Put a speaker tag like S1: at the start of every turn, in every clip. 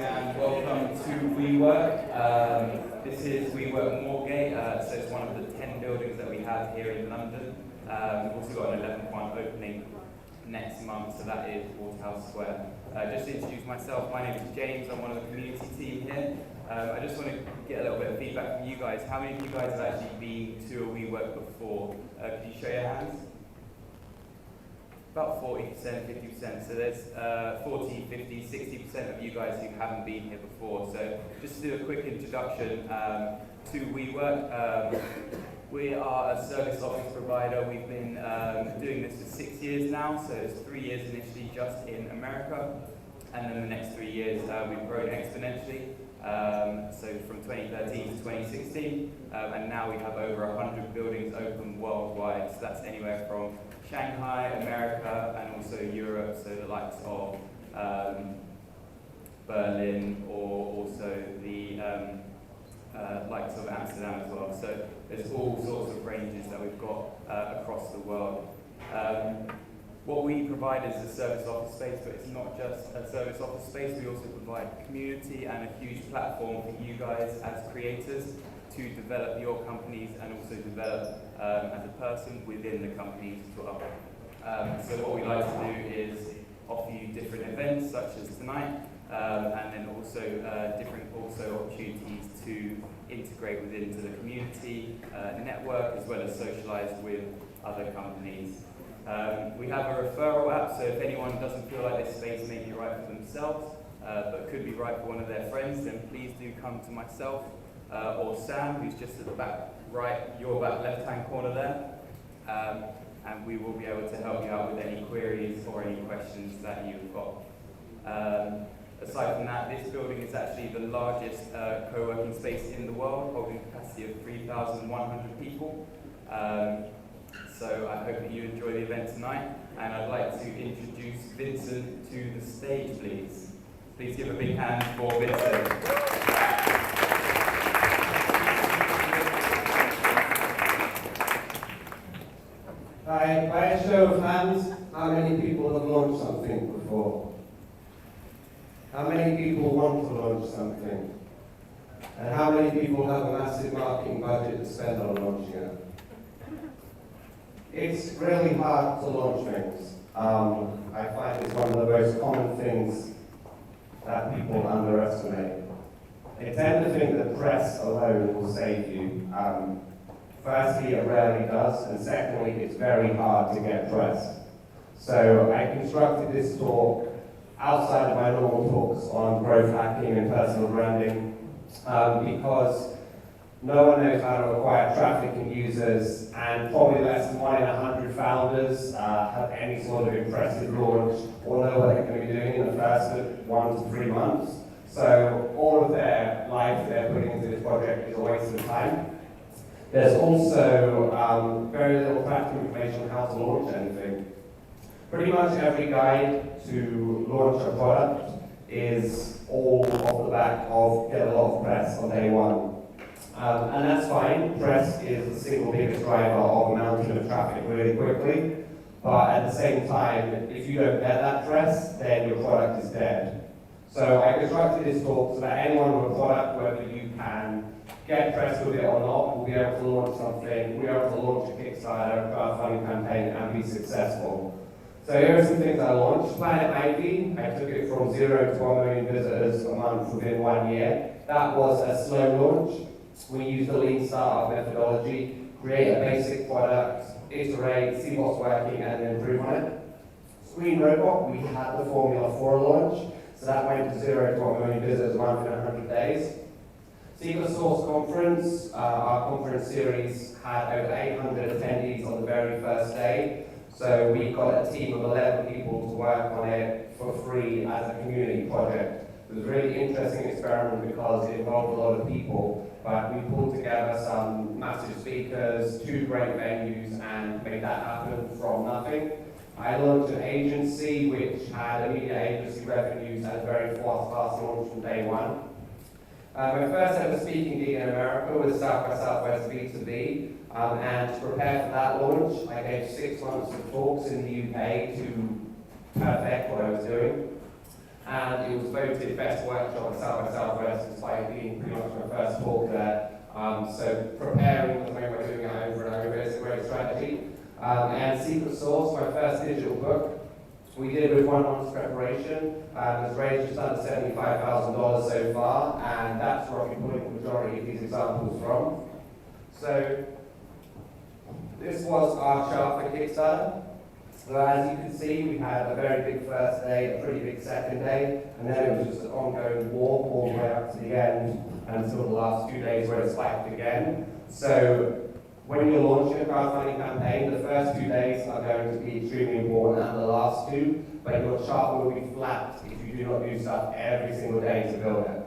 S1: and welcome to WeWork. This is WeWork Moorgate, so it's one of the 10 buildings that we have here in London. We've also got an 11th one opening next month, so that is Waterhouse Square. Just to introduce myself, my name is James, I'm one of the community team here. I just want to get a little bit of feedback from you guys. How many of you guys have actually been to a WeWork before? Could you show your hands? About 40%, 50%, so there's 40, 50, 60% of you guys who haven't been here before. So just to do a quick introduction to WeWork. We are a service office provider. We've been doing this for 6 years now, so it's 3 years initially just in America, and then the next 3 years we've grown exponentially. So from 2013 to 2016, and now we have over 100 buildings open worldwide. So that's anywhere from Shanghai, America, and also Europe, so the likes of Berlin, or also the likes of Amsterdam as well. So there's all sorts of ranges that we've got across the world. What we provide is a service office space, but it's not just a service office space. We also provide community and a huge platform for you guys as creators to develop your companies and also develop as a person within the companies as well. So what we like to do is offer you different events such as tonight, and then also different opportunities to integrate within the community, network, as well as socialize with other companies. We have a referral app, so if anyone doesn't feel like this space may be right for themselves, but could be right for one of their friends, then please do come to myself or Sam, who's just at the back right, your back left-hand corner there, and we will be able to help you out with any queries or any questions that you've got. Aside from that, this building is actually the largest co-working space in the world, holding a capacity of 3,100 people. So I hope that you enjoy the event tonight, and I'd like to introduce Vincent to the stage, please. Please give a big hand for Vincent.
S2: By a show of hands, how many people have launched something before? How many people want to launch something? And how many people have a massive marketing budget to spend on launching it? It's really hard to launch things. I find it's one of the most common things that people underestimate. They tend to think that press alone will save you. Firstly, it rarely does, and secondly, it's very hard to get press. So I constructed this talk outside of my normal talks on growth hacking and personal branding because no one knows how to acquire traffic and users, and probably less than 1 in 100 founders have any sort of impressive launch or know what they're going to be doing in the first 1 to 3 months. So all of their life they're putting into this project is a waste of time. There's also very little practical information on how to launch anything. Pretty much every guide to launch a product is all off the back of get a lot of press on day one. And that's fine. Press is the single biggest driver of mounting of traffic really quickly. But at the same time, if you don't get that press, then your product is dead. So I constructed this talk so that anyone with a product, whether you can get press with it or not, will be able to launch something, we'll be able to launch a Kickstarter, a crowdfunding campaign, and be successful. So here are some things I launched. Planet Ivy, I took it from 0 to 1 million visitors a month within 1 year. That was a slow launch. We used the lean startup methodology, create a basic product, iterate, see what's working, and then improve on it. Screen Robot, we had the formula for a launch, so that went to 0 to 1 million visitors a month in 100 days. Secret Source Conference, our conference series had over 800 attendees on the very first day. So we got a team of 11 people to work on it for free as a community project. It was a really interesting experiment because it involved a lot of people, but we pulled together some massive speakers, 2 great venues, and made that happen from nothing. I launched an agency which had immediate agency revenues and a very fast launch from day one. My first ever speaking gig in America was South by Southwest B2B, and to prepare for that launch, I gave 6 months of talks in the UK to perfect what I was doing. and it was voted best workshop at South by Southwest despite being pretty much my first talk there. So preparing at the moment by doing it over and over is a great strategy. And Secret Sauce, my first digital book, we did it with 1 month's preparation. It's raised just under $75,000 so far, and that's where I'm pulling the majority of these examples from. So this was our chart for Kickstarter. So as you can see, we had a very big first day, a pretty big second day, and then it was just an ongoing walk all the way up to the end until the last 2 days where it spiked again. So when you're launching a crowdfunding campaign, the first 2 days are going to be extremely important, and the last 2, but your chart will be flat if you do not do stuff every single day to build it.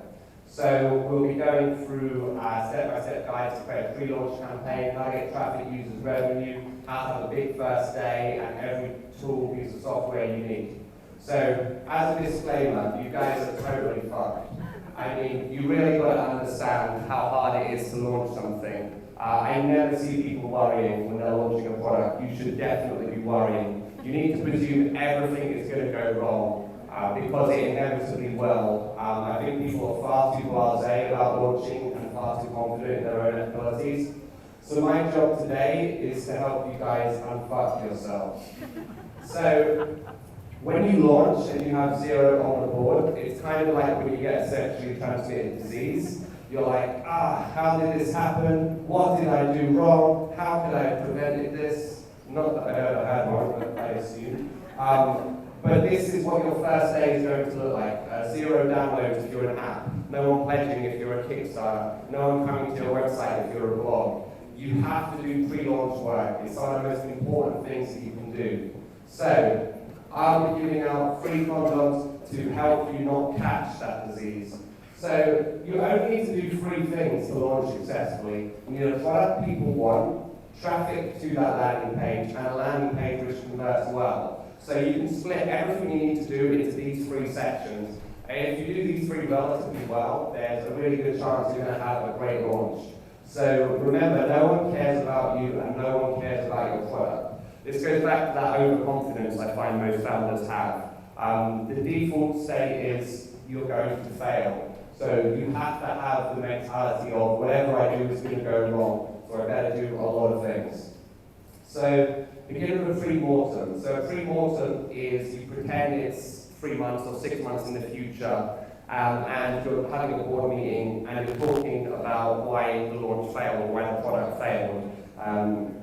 S2: So we'll be going through step-by-step guides to create a pre-launch campaign, how to get traffic, users, revenue, how to have a big first day, and every tool, piece of software you need. So as a disclaimer, you guys are totally fucked. I mean, you really got to understand how hard it is to launch something. I never see people worrying when they're launching a product. You should definitely be worrying. You need to presume everything is going to go wrong because it inevitably will. I think people are far too blasé about launching and far too confident in their own abilities. So my job today is to help you guys unfuck yourselves. So when you launch and you have 0 on the board, it's kind of like when you get a sexually transmitted disease. You're like, how did this happen? What did I do wrong? How could I have prevented this? Not that I ever had one, but I assume. But this is what your first day is going to look like. 0 downloads if you're an app. No one pledging if you're a Kickstarter. No one coming to your website if you're a blog. You have to do pre-launch work. It's one of the most important things that you can do. So, I'll be giving out free condoms to help you not catch that disease. So you only need to do 3 things to launch successfully. You need a product people want, traffic to that landing page, and a landing page which converts well. So you can split everything you need to do into these 3 sections. And if you do these 3 relatively well, there's a really good chance you're going to have a great launch. So remember, no one cares about you and no one cares about your product. This goes back to that overconfidence I find most founders have. The default state is you're going to fail. So you have to have the mentality of whatever I do is going to go wrong, so I better do a lot of things. So begin with a pre-mortem. So a pre-mortem is you pretend it's 3 months or 6 months in the future, and you're having a board meeting and you're talking about why the launch failed or why the product failed.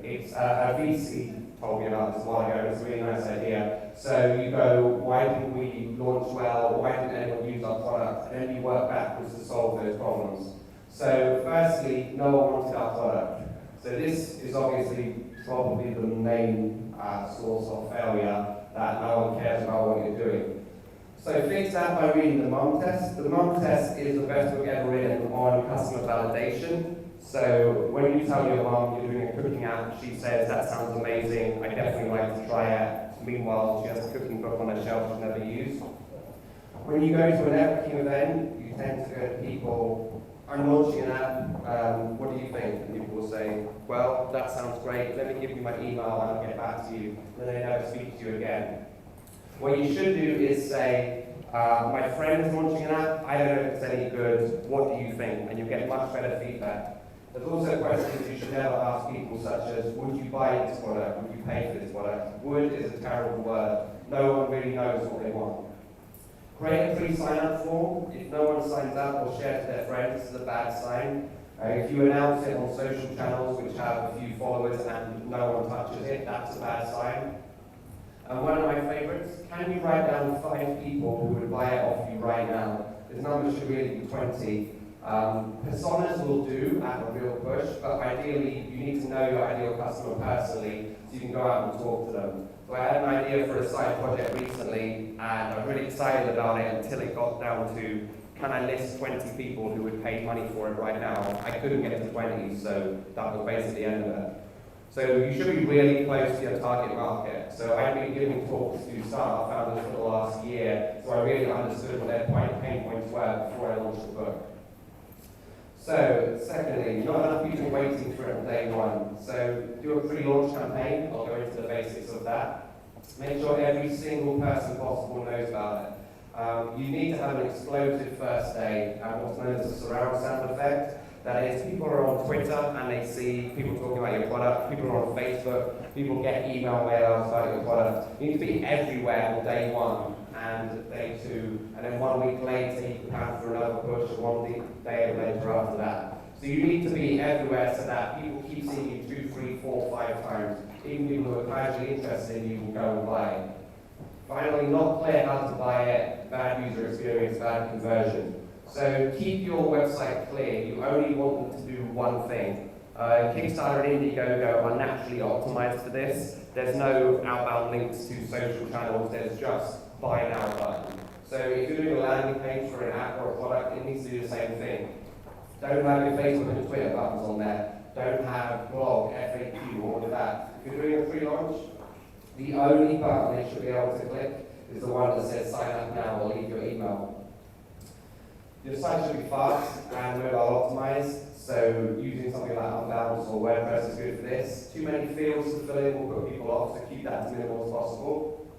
S2: It's a VC told me about this a while ago. It's a really nice idea. So you go, why didn't we launch well? Why didn't anyone use our product? And then you work backwards to solve those problems. So firstly, no one wanted our product. So this is obviously probably the main source of failure, that no one cares about what you're doing. So fix that by reading the mum test. The mum test is the best book ever written on customer validation. So when you tell your mum you're doing a cooking app, she says, that sounds amazing, I definitely like to try it. Meanwhile, she has a cooking book on her shelf she's never used. When you go to a networking event, you tend to go to people, I'm launching an app, what do you think? And people will say, well, that sounds great, let me give you my email and I'll get back to you. And then they never speak to you again. What you should do is say, my friend is launching an app, I don't know if it's any good, what do you think? And you'll get much better feedback. There's also questions you should never ask people such as, would you buy this product? Would you pay for this product? Would is a terrible word. No one really knows what they want. Create a free sign-up form. If no one signs up or shares to their friends, this is a bad sign. If you announce it on social channels which have a few followers and no one touches it, that's a bad sign. And one of my favorites, can you write down 5 people who would buy it off you right now? This number should really be 20. Personas will do at a real push, but ideally you need to know your ideal customer personally so you can go out and talk to them. So I had an idea for a side project recently and I was really excited about it until it got down to, can I list 20 people who would pay money for it right now? I couldn't get to 20, so that was basically the end of it. So you should be really close to your target market. So I've been giving talks to startup founders for the last year, so I really understood what their pain points were before I launched the book. So, secondly, not enough people waiting for it on day one. So, do a pre-launch campaign. I'll go into the basics of that. Make sure every single person possible knows about it. You need to have an explosive first day, what's known as a surround sound effect. That is, people are on Twitter and they see people talking about your product, people are on Facebook, people get email mails about your product. You need to be everywhere on day one and day two, and then 1 week later you can plan for another push, or 1 day later after that. So you need to be everywhere so that people keep seeing you 2, 3, 4, 5 times. Even people who are casually interested in you will go and buy. Finally, not clear how to buy it, bad user experience, bad conversion. So keep your website clear. You only want them to do one thing. Kickstarter and Indiegogo are naturally optimized for this. There's no outbound links to social channels, there's just buy now button. So if you're doing a landing page for an app or a product, it needs to do the same thing. Don't have your Facebook and Twitter buttons on there. Don't have blog, FAQ, all of that. If you're doing a pre-launch, the only button they should be able to click is the one that says sign up now or leave your email. Your site should be fast and mobile optimized, so using something like Unbounce or WordPress is good for this. Too many fields to fill in will put people off, so keep that as minimal as possible.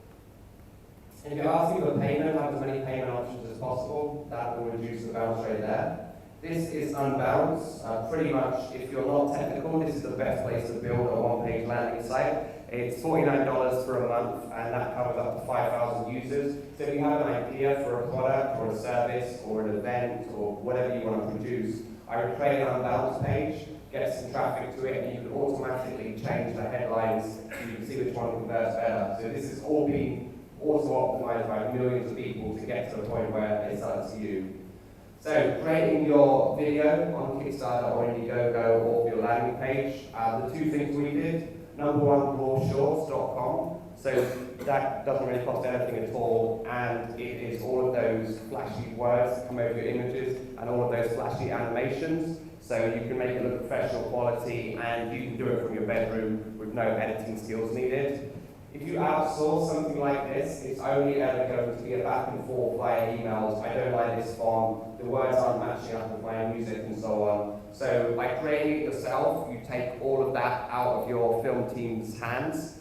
S2: If you're asking for payment, have as many payment options as possible. That will reduce the bounce rate there. This is Unbounce. Pretty much, if you're not technical, this is the best place to build a one-page landing site. It's $49 for a month, and that covers up to 5,000 users. So if you have an idea for a product or a service or an event or whatever you want to produce, I would create an Unbounce page, get some traffic to it, and you can automatically change the headlines so you can see which one converts better. So this is all being auto-optimized by millions of people to get to the point where it's up to you. So creating your video on Kickstarter or Indiegogo or your landing page, the two things we did. Number one, rawshorts.com. So that doesn't really cost anything at all, and it is all of those flashy words that come over your images and all of those flashy animations. So you can make it look professional quality, and you can do it from your bedroom with no editing skills needed. If you outsource something like this, it's only ever going to be a back and forth via emails. I don't like this font, the words aren't matching up with my music and so on. So by creating it yourself, you take all of that out of your film team's hands.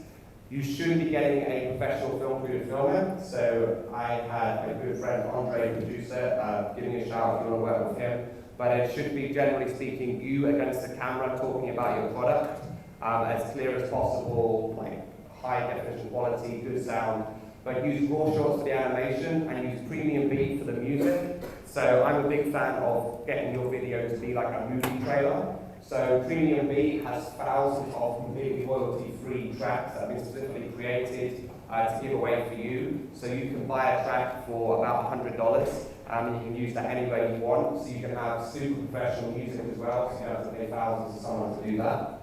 S2: You should be getting a professional film crew to film it. So I had a good friend, Andre, producer, giving a shout if you want to work with him. But it should be, generally speaking, you against the camera talking about your product as clear as possible, like high definition quality, good sound, but use RawShorts for the animation and use Premium Beat for the music. So I'm a big fan of getting your video to be like a movie trailer. So Premium Beat has thousands of completely royalty-free tracks that have been specifically created to give away for you. So you can buy a track for about $100 and you can use that any way you want. So you can have super professional music as well, so you don't have to pay thousands to someone to do that.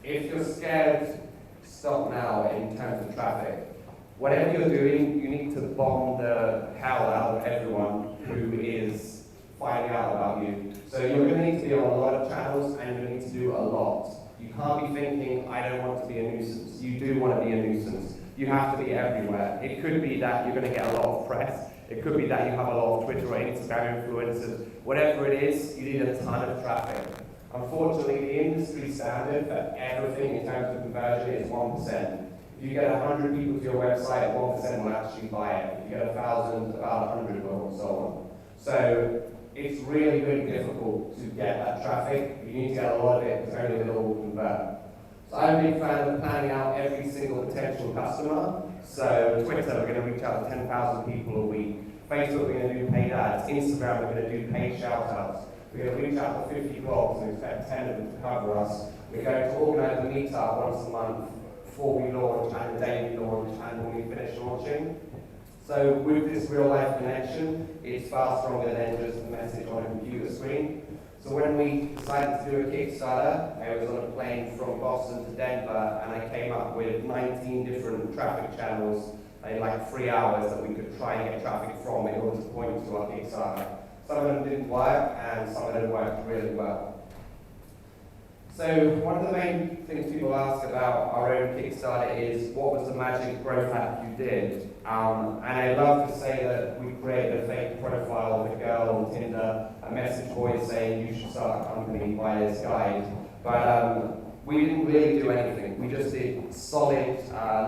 S2: If you're scared, stop now in terms of traffic. Whatever you're doing, you need to bomb the hell out of everyone who is finding out about you. So you're going to need to be on a lot of channels, and you need to do a lot. You can't be thinking, I don't want to be a nuisance. You do want to be a nuisance. You have to be everywhere. It could be that you're going to get a lot of press. It could be that you have a lot of Twitter or Instagram influencers. Whatever it is, you need a ton of traffic. Unfortunately, the industry standard for everything in terms of conversion is 1%. If you get 100 people to your website, 1% will actually buy it. If you get 1,000, about 100 will, and so on. So it's really, really difficult to get that traffic. You need to get a lot of it, because only a little will convert. So I'm a big fan of planning out every single potential customer. So Twitter, we're going to reach out to 10,000 people a week. Facebook, we're going to do paid ads. Instagram, we're going to do paid shout-outs. We're going to reach out to 50 blogs and expect 10 of them to cover us. We're going to organise a meetup once a month before we launch and the day we launch and when we finish launching. So with this real life connection, it's far stronger than just a message on a computer screen. So when we decided to do a Kickstarter, I was on a plane from Boston to Denver, and I came up with 19 different traffic channels in like 3 hours that we could try and get traffic from in order to point to our Kickstarter. Some of them didn't work, and some of them worked really well. So one of the main things people ask about our own Kickstarter is, what was the magic growth hack you did? And I love to say that we created a fake profile of a girl on Tinder, a message voice saying you should start a company, buy this guide. But we didn't really do anything. We just did solid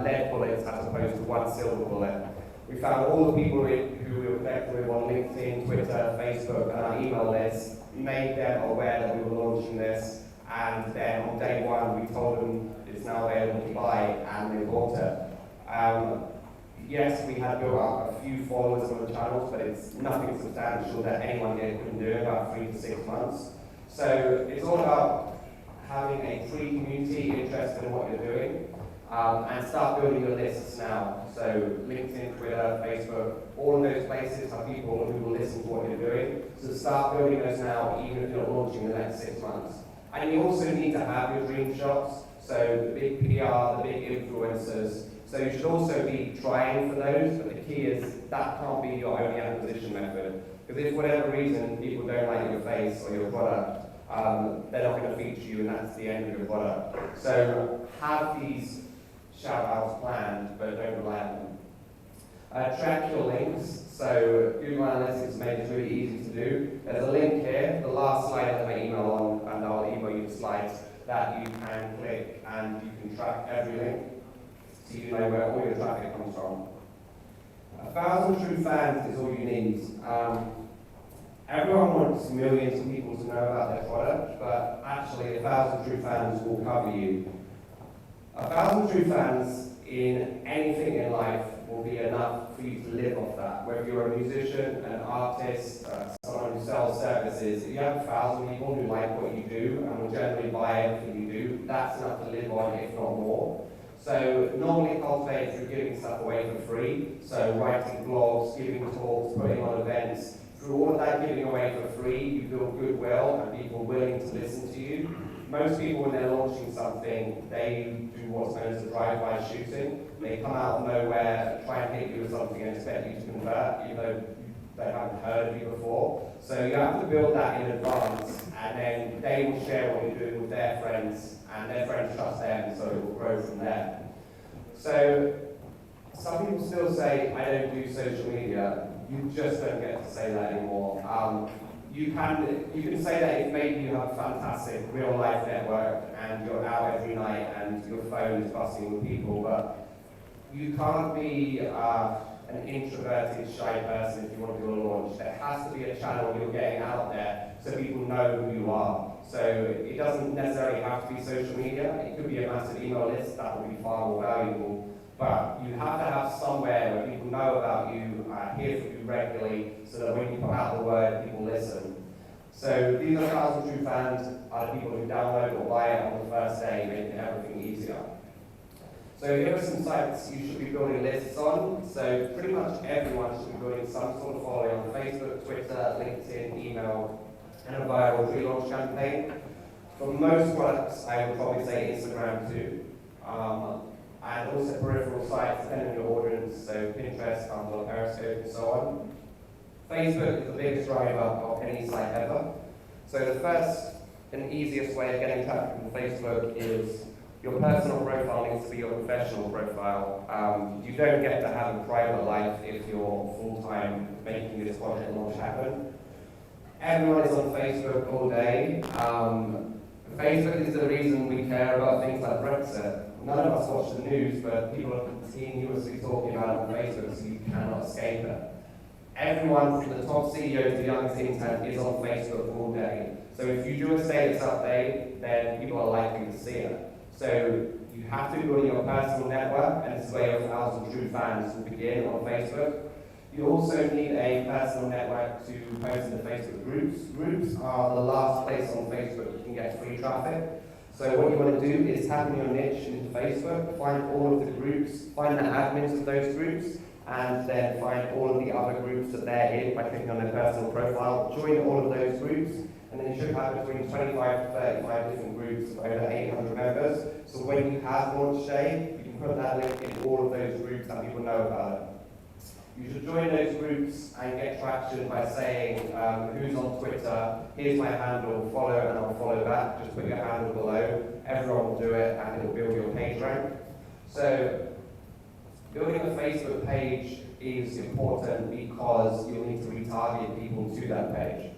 S2: lead bullets as opposed to one silver bullet. We found all the people who we were connected with on LinkedIn, Twitter, Facebook, and our email list, made them aware that we were launching this, and then on day one we told them it's now available to buy, and they bought it. Yes, we had built up a few followers on the channels, but it's nothing substantial that anyone here couldn't do in about 3 to 6 months. So it's all about having a free community interested in what you're doing, and start building your lists now. So LinkedIn, Twitter, Facebook, all of those places have people who will listen to what you're doing. So start building those now, even if you're not launching in the next 6 months. And you also need to have your dream shops, so the big PR, the big influencers. So you should also be trying for those, but the key is that can't be your only acquisition method. Because if for whatever reason people don't like your face or your product, they're not going to feature you, and that's the end of your product. So have these shout-outs planned, but don't rely on them. Track your links. So Google Analytics made this really easy to do. There's a link here, the last slide has my email on, and I'll email you the slides that you can click, and you can track every link, so you know where all your traffic comes from. 1,000 true fans is all you need. Everyone wants millions of people to know about their product, but actually 1,000 true fans will cover you. 1,000 true fans in anything in life will be enough for you to live off that. Whether you're a musician, an artist, someone who sells services, if you have 1,000 people who like what you do and will generally buy everything you do, that's enough to live on, if not more. So normally cultivate through giving stuff away for free. So writing blogs, giving talks, putting on events. Through all of that giving away for free, you build goodwill and people willing to listen to you. Most people, when they're launching something, they do what's known as a drive-by shooting. They come out of nowhere, try and hit you with something and expect you to convert, even though they haven't heard of you before. So you have to build that in advance, and then they will share what you're doing with their friends, and their friends trust them, so it will grow from there. So some people still say, I don't do social media. You just don't get to say that anymore. You can say that if maybe you have a fantastic real-life network and you're out every night and your phone is buzzing with people, but you can't be an introverted, shy person if you want to do a launch. There has to be a channel you're getting out there so people know who you are. So it doesn't necessarily have to be social media. It could be a massive email list. That would be far more valuable. But you have to have somewhere where people know about you, hear from you regularly, so that when you put out the word, people listen. So these are 1,000 true fans, are the people who download or buy it on the first day, making everything easier. So here are some sites you should be building lists on. So pretty much everyone should be building some sort of following on Facebook, Twitter, LinkedIn, email, and a viral pre-launch campaign. For most products, I would probably say Instagram too. And also peripheral sites, depending on your audience, so Pinterest, Tumblr, Periscope, and so on. Facebook is the biggest driver of any site ever. So the first and easiest way of getting traffic from Facebook is your personal profile needs to be your professional profile. You don't get to have a private life if you're full-time making this project launch happen. Everyone is on Facebook all day. Facebook is the reason we care about things like Brexit. None of us watch the news, but people are continuously talking about it on Facebook, so you cannot escape it. Everyone from the top CEO to the youngest intern is on Facebook all day. So if you do a status update, then people are likely to see it. So you have to build your personal network, and this is where your 1,000 true fans will begin on Facebook. You also need a personal network to post in the Facebook groups. Groups are the last place on Facebook you can get free traffic. So what you want to do is tap in your niche into Facebook, find all of the groups, find the admins of those groups, and then find all of the other groups that they're in by clicking on their personal profile. Join all of those groups, and then you should have between 25 to 35 different groups of over 800 members. So when you have launch day, you can put that link in all of those groups that people know about it. You should join those groups and get traction by saying, who's on Twitter, here's my handle, follow and I'll follow back. Just put your handle below, everyone will do it and it'll build your page rank. So building a Facebook page is important because you'll need to retarget people to that page.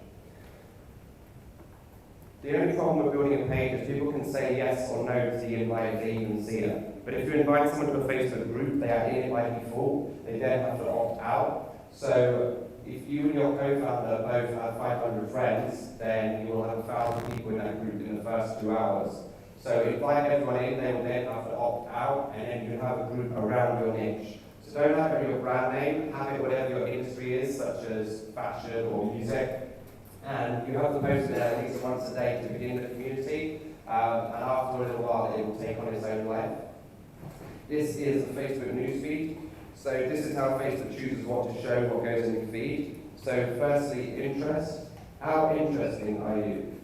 S2: The only problem with building a page is people can say yes or no to the invite if they even see it. But if you invite someone to a Facebook group, they are in it by default. They don't have to opt out. So if you and your co-founder both have 500 friends, then you will have 1,000 people in that group in the first 2 hours. So invite everyone in, they will then have to opt out, and then you have a group around your niche. So don't have it your brand name, have it whatever your industry is, such as fashion or music. And you have to post it at least once a day to begin the community, and after a little while it will take on its own life. This is the Facebook newsfeed. So this is how Facebook chooses what to show, what goes in your feed. So firstly, interest. How interesting are you?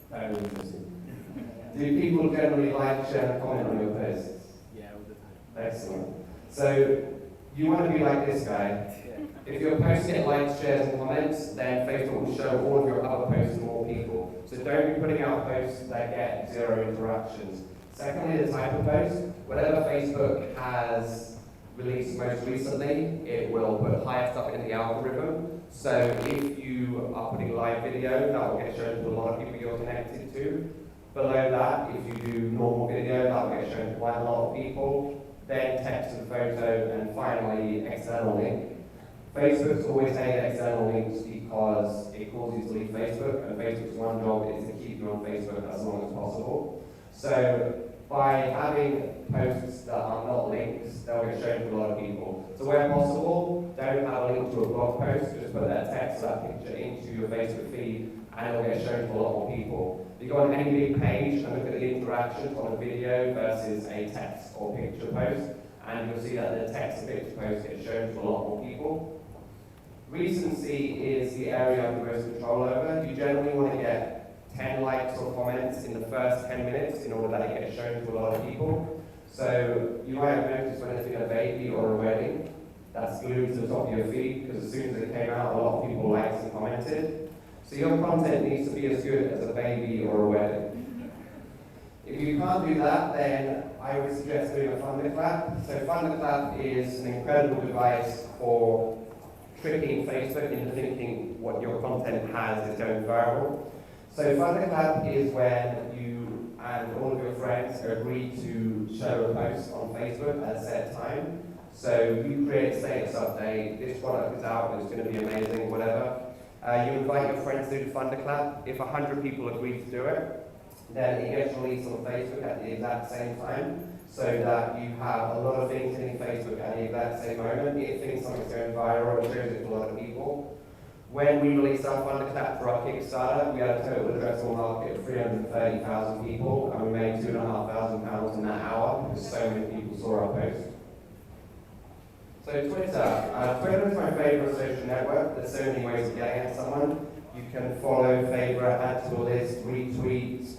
S2: Very interesting. Do people generally like, share, and comment on your posts?
S3: Yeah, all the time.
S2: Excellent. So you want to be like this guy. If your posts get likes, shares, and comments, then Facebook will show all of your other posts to more people. So don't be putting out posts that get 0 interactions. Secondly, the type of post. Whatever Facebook has released most recently, it will put highest up in the algorithm. So if you are putting live video, that will get shown to a lot of people you're connected to. Below that, if you do normal video, that will get shown to quite a lot of people. Then text and photo, and finally, external link. Facebook's always hated external links because it causes you to leave Facebook, and Facebook's one job is to keep you on Facebook as long as possible. So by having posts that are not links, they'll get shown to a lot of people. So where possible, don't have a link to a blog post, just put that text or that picture into your Facebook feed, and it'll get shown to a lot more people. If you go on any big page and look at the interactions on a video versus a text or picture post, and you'll see that the text and picture post get shown to a lot more people. Recency is the area of most control over. You generally want to get 10 likes or comments in the first 10 minutes in order that it gets shown to a lot of people. So you might have noticed when there's been a baby or a wedding, that's glued to the top of your feed, because as soon as it came out, a lot of people liked and commented. So your content needs to be as good as a baby or a wedding. If you can't do that, then I would suggest doing a thunderclap. So thunderclap is an incredible device for tricking Facebook into thinking what your content has is going viral. So thunderclap is when you and all of your friends agree to show a post on Facebook at a set time. So you create a status update, this product is out, it's going to be amazing, whatever. You invite your friends to do the thunderclap. If 100 people agree to do it, then it gets released on Facebook at the exact same time, so that you have a lot of things hitting Facebook at the exact same moment. It thinks something's going viral and shows it to a lot of people. When we released our thunderclap for our Kickstarter, we had a total addressable market of 330,000 people, and we made £2,500 in that hour because so many people saw our post. So Twitter. Twitter is my favorite social network. There's so many ways of getting at someone. You can follow, favorite, add to a list, retweet.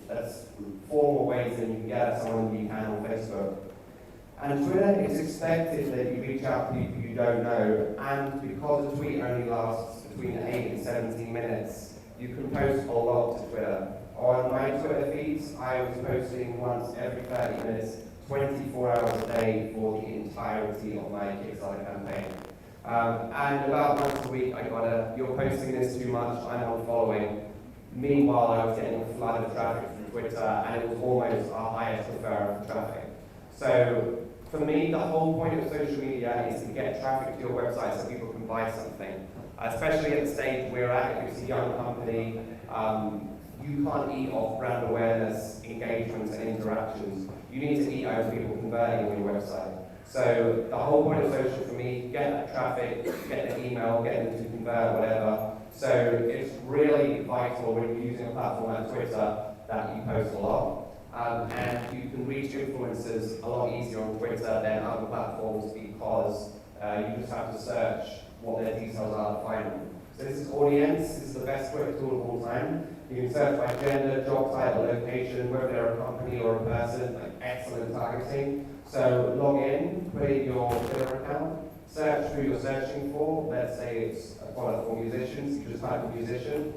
S2: That's 4 more ways that you can get at someone than you can on Facebook. And Twitter, it's expected that you reach out to people you don't know, and because a tweet only lasts between 8 and 17 minutes, you can post a lot to Twitter. On my Twitter feeds, I was posting once every 30 minutes, 24 hours a day for the entirety of my Kickstarter campaign. And about once a week, I got a, "You're posting this too much, I'm unfollowing." Meanwhile, I was getting a flood of traffic from Twitter, and it was almost our highest referral for traffic. So for me, the whole point of social media is to get traffic to your website so people can buy something. Especially at the stage we're at, if it's a young company, you can't eat off brand awareness, engagements, and interactions. You need to eat out people converting on your website. So the whole point of social for me, get that traffic, get the email, get them to convert, whatever. So it's really vital when you're using a platform like Twitter that you post a lot. And you can reach influencers a lot easier on Twitter than other platforms because you just have to search what their details are to find them. So this is audience, this is the best Twitter tool of all time. You can search by gender, job title, location, whether they're a company or a person, like excellent targeting. So log in, put in your Twitter account, search who you're searching for. Let's say it's a product for musicians, you just type in musician.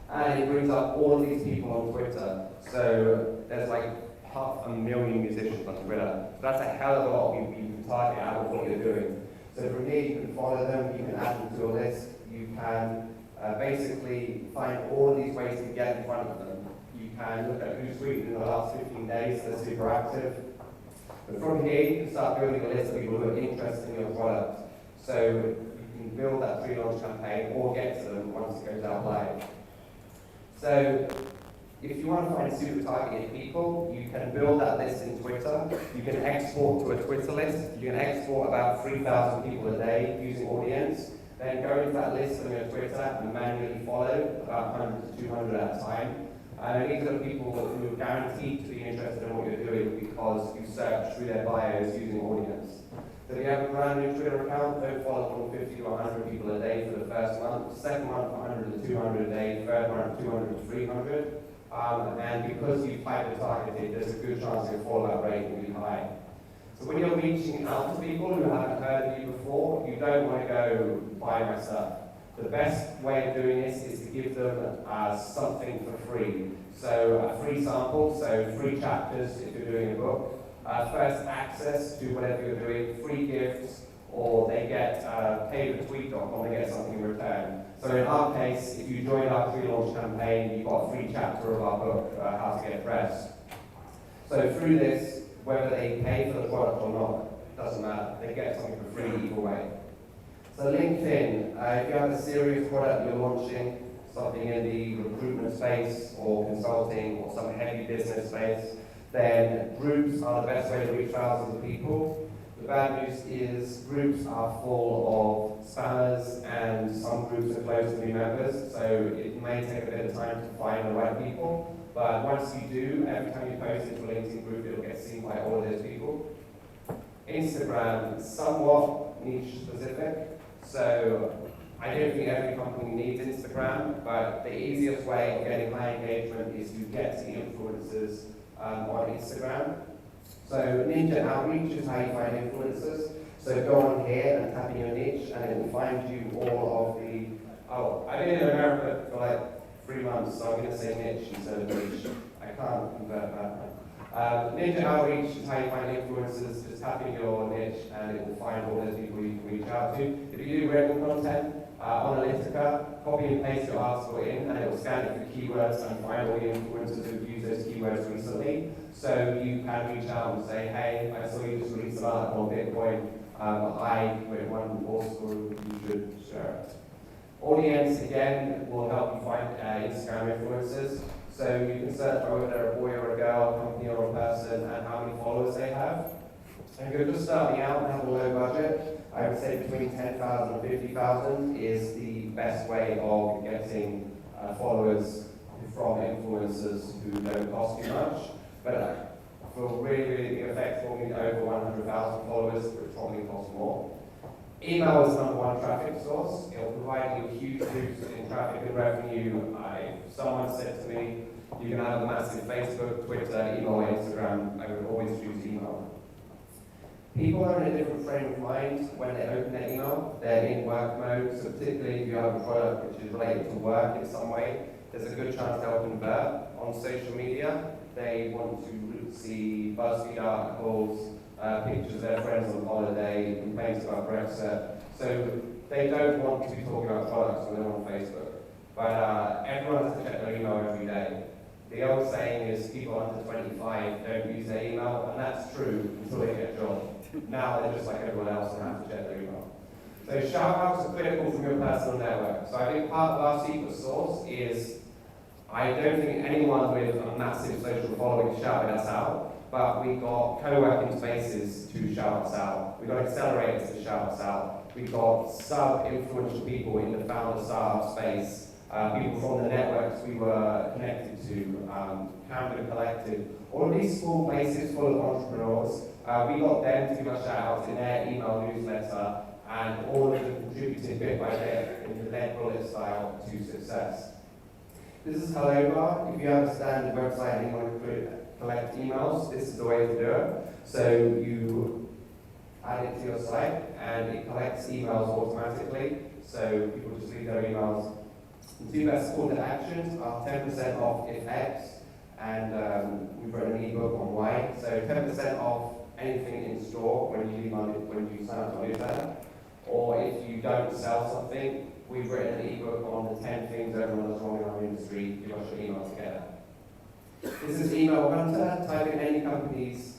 S2: And it brings up all of these people on Twitter. So there's like 500,000 musicians on Twitter. So that's a hell of a lot of people you can target out of what you're doing. So from here you can follow them, you can add them to a list, you can basically find all of these ways to get in front of them. You can look at who's tweeted in the last 15 days, they're super active. But from here, you can start building a list of people who are interested in your product. So you can build that pre-launch campaign or get to them once it goes out live. So if you want to find super targeted people, you can build that list in Twitter. You can export to a Twitter list. You can export about 3,000 people a day using Audience. Then go into that list on your Twitter and manually follow about 100 to 200 at a time. And these are people who are guaranteed to be interested in what you're doing because you search through their bios using Audience. So if you have a brand new Twitter account, don't follow more than 50 to 100 people a day for the first month. Second month, 100 to 200 a day. Third month, 200 to 300. And because you've hyper-targeted, there's a good chance your fallout rate will be high. So when you're reaching out to people who haven't heard of you before, you don't want to go buy my stuff. The best way of doing this is to give them something for free. So a free sample, so free chapters if you're doing a book, first access to whatever you're doing, free gifts, or they get paid with tweet.com, they get something in return. So in our case, if you join our pre-launch campaign, you've got a free chapter of our book, How to Get Press. So through this, whether they pay for the product or not, doesn't matter. They get something for free either way. So LinkedIn, if you have a serious product you're launching, something in the recruitment space or consulting or some heavy business space, then groups are the best way to reach thousands of people. The bad news is groups are full of spammers and some groups are closed to new members, so it may take a bit of time to find the right people. But once you do, every time you post into a LinkedIn group, it'll get seen by all of those people. Instagram, somewhat niche specific. So I don't think every company needs Instagram, but the easiest way of getting high engagement is to get to influencers on Instagram. So Ninja Outreach is how you find influencers. So go on here and tap in your niche, and it will find you all of the. Oh, I've been in America for like 3 months, so I'm going to say niche instead of niche. I can't convert that. Ninja Outreach is how you find influencers. Just tap in your niche and it will find all those people you can reach out to. If you do written content, Analytica, copy and paste your article in and it will scan it for keywords and find all the influencers who've used those keywords recently. So you can reach out and say, hey, I saw you just released an article on Bitcoin. I read one also, you should share it. Audience, again, will help you find Instagram influencers. So you can search by whether they're a boy or a girl, a company or a person, and how many followers they have. And if you're just starting out and have a low budget, I would say between 10,000 and 50,000 is the best way of getting followers from influencers who don't cost too much. But for really, really big effects, probably over 100,000 followers, which probably costs more. Email is the #1 traffic source. It will provide you a huge boost in traffic and revenue. Someone said to me, you can have a massive Facebook, Twitter, email, Instagram. I would always choose email. People are in a different frame of mind when they open their email. They're in work mode, so particularly if you have a product which is related to work in some way, there's a good chance they'll convert. On social media, they want to see BuzzFeed articles, pictures of their friends on holiday, complaints about Brexit. So they don't want to be talking about products when they're on Facebook. But everyone has to check their email every day. The old saying is people under 25 don't use their email, and that's true until they get a job. Now they're just like everyone else and have to check their email. So shout-outs are critical from your personal network. So I think part of our secret sauce is, I don't think anyone with a massive social following shouted us out, but we got co-working spaces to shout us out. We got accelerators to shout us out. We got sub-influential people in the founder startup space. People from the networks we were connected to, Camden Collective, all of these small places full of entrepreneurs, we got them to give us shout-outs in their email newsletter, and all of them contributed bit by bit in the lead bullet style to success. This is Hello Bar. If you have a standard website and you want to collect emails, this is the way to do it. So you add it to your site, and it collects emails automatically, so people just leave their emails. The 2 best call to actions are 10% off if X, and we've written an ebook on Y. So 10% off anything in store when you sign up to a newsletter. Or if you don't sell something, we've written an ebook on the 10 things everyone does wrong in our industry. Give us your email together. This is Email Hunter. Type in any company's,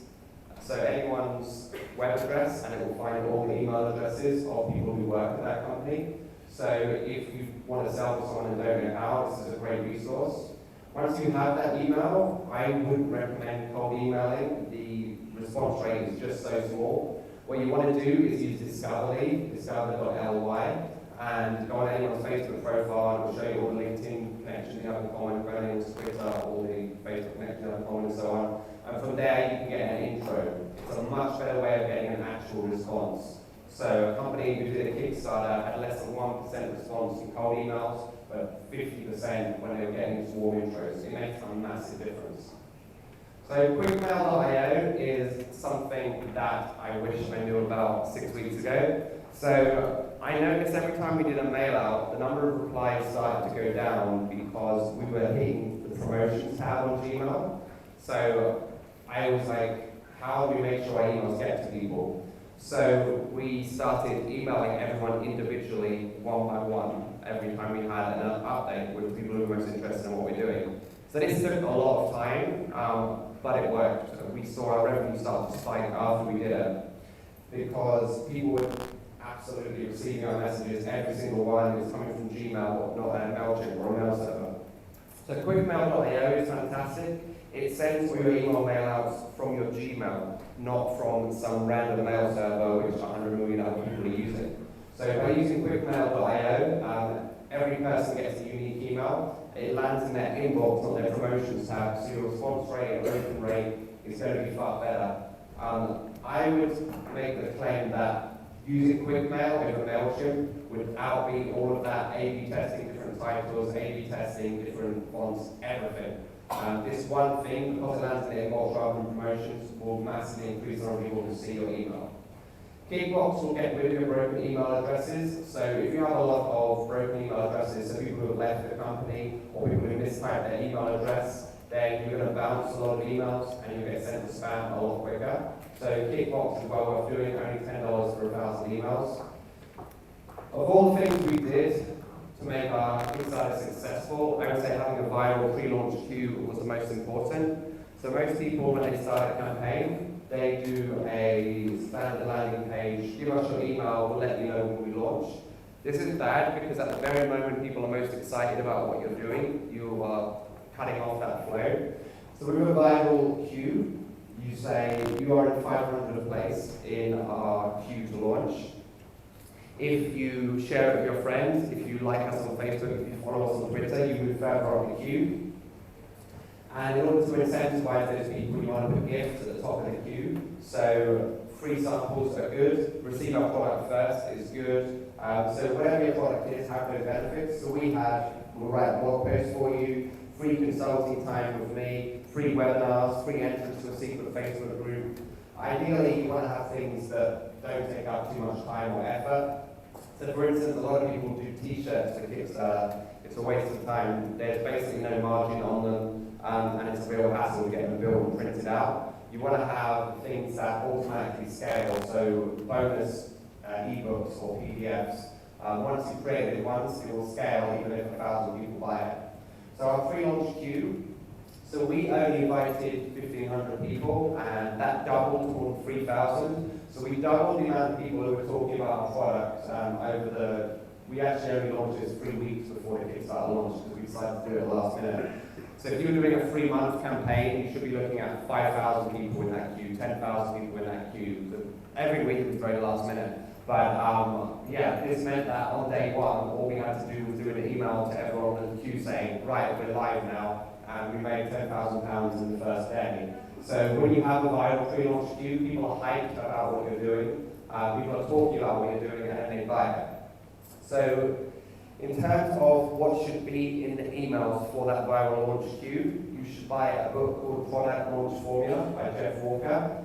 S2: so anyone's web address, and it will find all the email addresses of people who work at that company. So if you want to sell to someone and don't know how, this is a great resource. Once you have that email, I wouldn't recommend cold emailing. The response rate is just so small. What you want to do is use Discoverly, discover.ly, and go on anyone's Facebook profile, and it will show you all the LinkedIn connections you have in common, go on anyone's Twitter, all the Facebook connections you have in common, and so on. And from there, you can get an intro. It's a much better way of getting an actual response. So a company who did a Kickstarter had less than 1% response to cold emails, but 50% when they were getting warm intros. It makes a massive difference. So quickmail.io is something that I wish I knew about 6 weeks ago. So I noticed every time we did a mail out, the number of replies started to go down because we were hitting the promotions tab on Gmail. So I was like, how do we make sure our emails get to people? So we started emailing everyone individually, one by one, every time we had an update with people who were most interested in what we're doing. So this took a lot of time, but it worked. We saw our revenue start to spike after we did it, because people were absolutely receiving our messages. Every single one was coming from Gmail, not a MailChimp or a mail server. So quickmail.io is fantastic. It sends all your email mailouts from your Gmail, not from some random mail server which 100 million other people are using. So by using quickmail.io, every person gets a unique email. It lands in their inbox, not their promotions tab, so your response rate and open rate is going to be far better. I would make the claim that using quickmail over MailChimp without being all of that A/B testing different titles, A/B testing different fonts, everything. This one thing, because it lands in the inbox rather than promotions, will massively increase the number of people who see your email. Kickbox will get rid of your broken email addresses. So if you have a lot of broken email addresses, so people who have left the company or people who mistyped their email address, then you're going to bounce a lot of emails and you get sent to spam a lot quicker. So Kickbox is well worth doing, only $10 for 1,000 emails. Of all the things we did to make our Kickstarter successful, I would say having a viral pre-launch queue was the most important. So most people, when they start a campaign, they do a standard landing page, give us your email, we'll let you know when we launch. This is bad because at the very moment people are most excited about what you're doing, you are cutting off that flow. So with a viral queue, you say you are in 500th place in our queue to launch. If you share it with your friends, if you like us on Facebook, if you follow us on Twitter, you move further up the queue. And in order to incentivize those people, you want to put gifts at the top of the queue. So free samples are good. Receive our product first is good. So whatever your product is, have those benefits. So we'll write a blog post for you, free consulting time with me, free webinars, free entrance to a secret Facebook group. Ideally, you want to have things that don't take up too much time or effort. So for instance, a lot of people do t-shirts for Kickstarter. It's a waste of time. There's basically no margin on them. And it's a real hassle to get them built and printed out. You want to have things that automatically scale, so bonus ebooks or PDFs. Once you create it once, it will scale even if 1,000 people buy it. So our pre-launch queue, so we only invited 1,500 people, and that doubled to more than 3,000. So we doubled the amount of people who were talking about our product we actually only launched this 3 weeks before the Kickstarter launched because we decided to do it last minute. So if you're doing a 3-month campaign, you should be looking at 5,000 people in that queue, 10,000 people in that queue. So every week it was very last minute. But yeah, this meant that on day one, all we had to do was do an email to everyone in the queue saying, right, we're live now, and we made £10,000 in the first day. So when you have a viral pre-launch queue, people are hyped about what you're doing, people are talking about what you're doing, and then they buy it. So in terms of what should be in the emails for that viral launch queue, you should buy a book called Product Launch Formula by Jeff Walker.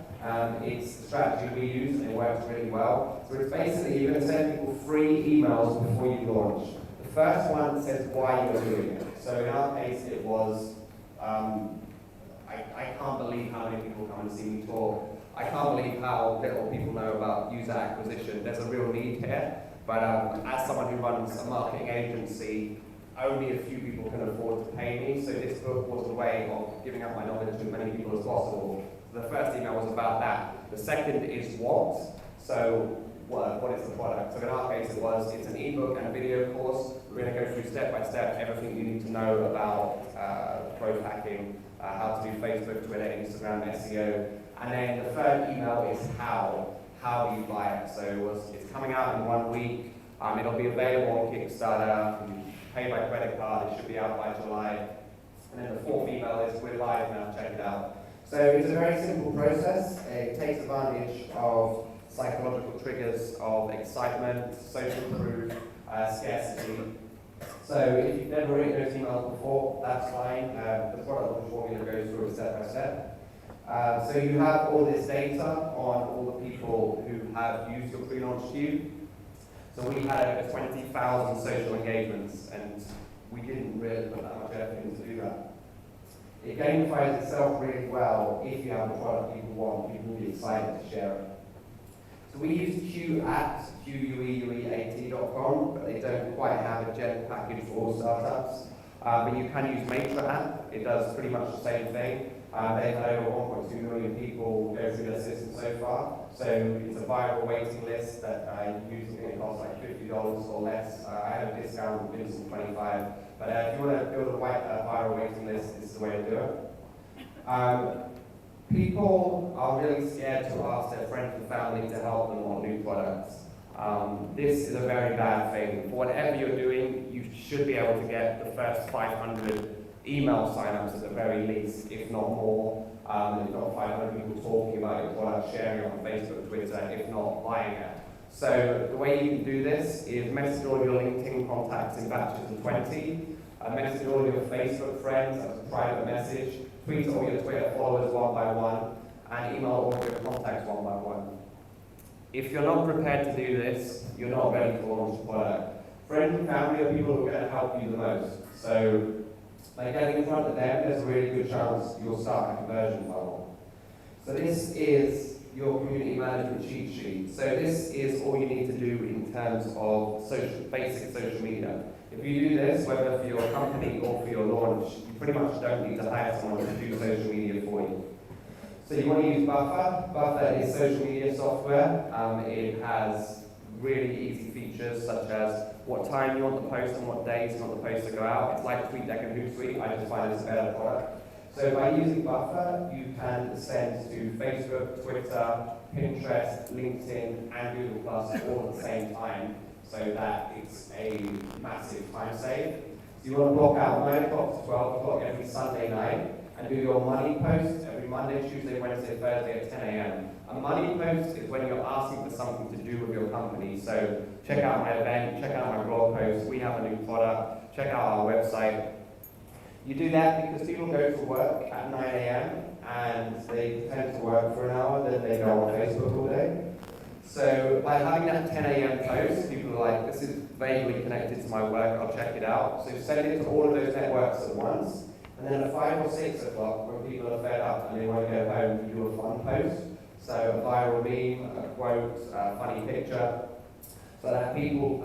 S2: It's the strategy we use and it works really well. So it's basically you're going to send people free emails before you launch. The first one says why you're doing it. So in our case it was, I can't believe how many people come and see me talk. I can't believe how little people know about user acquisition. There's a real need here. But as someone who runs a marketing agency, only a few people can afford to pay me, so this book was a way of giving out my knowledge to as many people as possible. The first email was about that. The second is what. So what is the product? So in our case it's an ebook and a video course. We're going to go through step by step everything you need to know about growth hacking, how to do Facebook, Twitter, Instagram, SEO. And then the third email is how. How do you buy it? So it's coming out in 1 week. It'll be available on Kickstarter. You pay by credit card. It should be out by July. And then the fourth email is we're live now. Check it out. So it's a very simple process. It takes advantage of psychological triggers of excitement, social proof, scarcity. So if you've never written those emails before, that's fine. The product formula goes through it step by step. So you have all this data on all the people who have used your pre-launch SKU. So we had over 20,000 social engagements, and we didn't really put that much effort into do that. It gamifies itself really well if you have a product people want, people will be excited to share it. So we use queueat.com, but they don't quite have a jet package for all startups. But you can use Matra app. It does pretty much the same thing. They've had over 1.2 million people go through their system so far. So it's a viral waiting list that using it costs like $50 or less. I have a discount with Vincent 25. But if you want to build a viral waiting list, this is the way to do it. People are really scared to ask their friends and family to help them on new products. This is a very bad thing. For whatever you're doing, you should be able to get the first 500 email signups at the very least, if not more. If not 500 people talking about your product, sharing it on Facebook, Twitter, if not buying it. So the way you can do this is message all your LinkedIn contacts in batches of 20, message all your Facebook friends as a private message, tweet all your Twitter followers one by one, and email all your contacts one by one. If you're not prepared to do this, you're not ready to launch a product. Friends and family are people who are going to help you the most. So by getting in front of them, there's a really good chance you'll start a conversion funnel. So this is your community management cheat sheet. So this is all you need to do in terms of basic social media. If you do this, whether for your company or for your launch, you pretty much don't need to hire someone to do social media for you. So you want to use Buffer. Buffer is social media software. It has really easy features such as what time you want the post and what days you want the post to go out. It's like TweetDeck and Hootsuite. I just find it's a better product. So by using Buffer, you can send to Facebook, Twitter, Pinterest, LinkedIn, and Google Plus all at the same time, so that it's a massive time save. So you want to block out 9 o'clock to 12 o'clock every Sunday night and do your money post every Monday, Tuesday, Wednesday, Thursday at 10 a.m. A money post is when you're asking for something to do with your company. So check out my event, check out my blog post, we have a new product, check out our website. You do that because people go to work at 9 a.m. and they tend to work for an hour, then they go on Facebook all day. So by having that 10 a.m. post, people are like, this is vaguely connected to my work, I'll check it out. So send it to all of those networks at once. And then at 5 or 6 o'clock, when people are fed up and they want to go home, you do a fun post. So a viral meme, a quote, a funny picture, so that people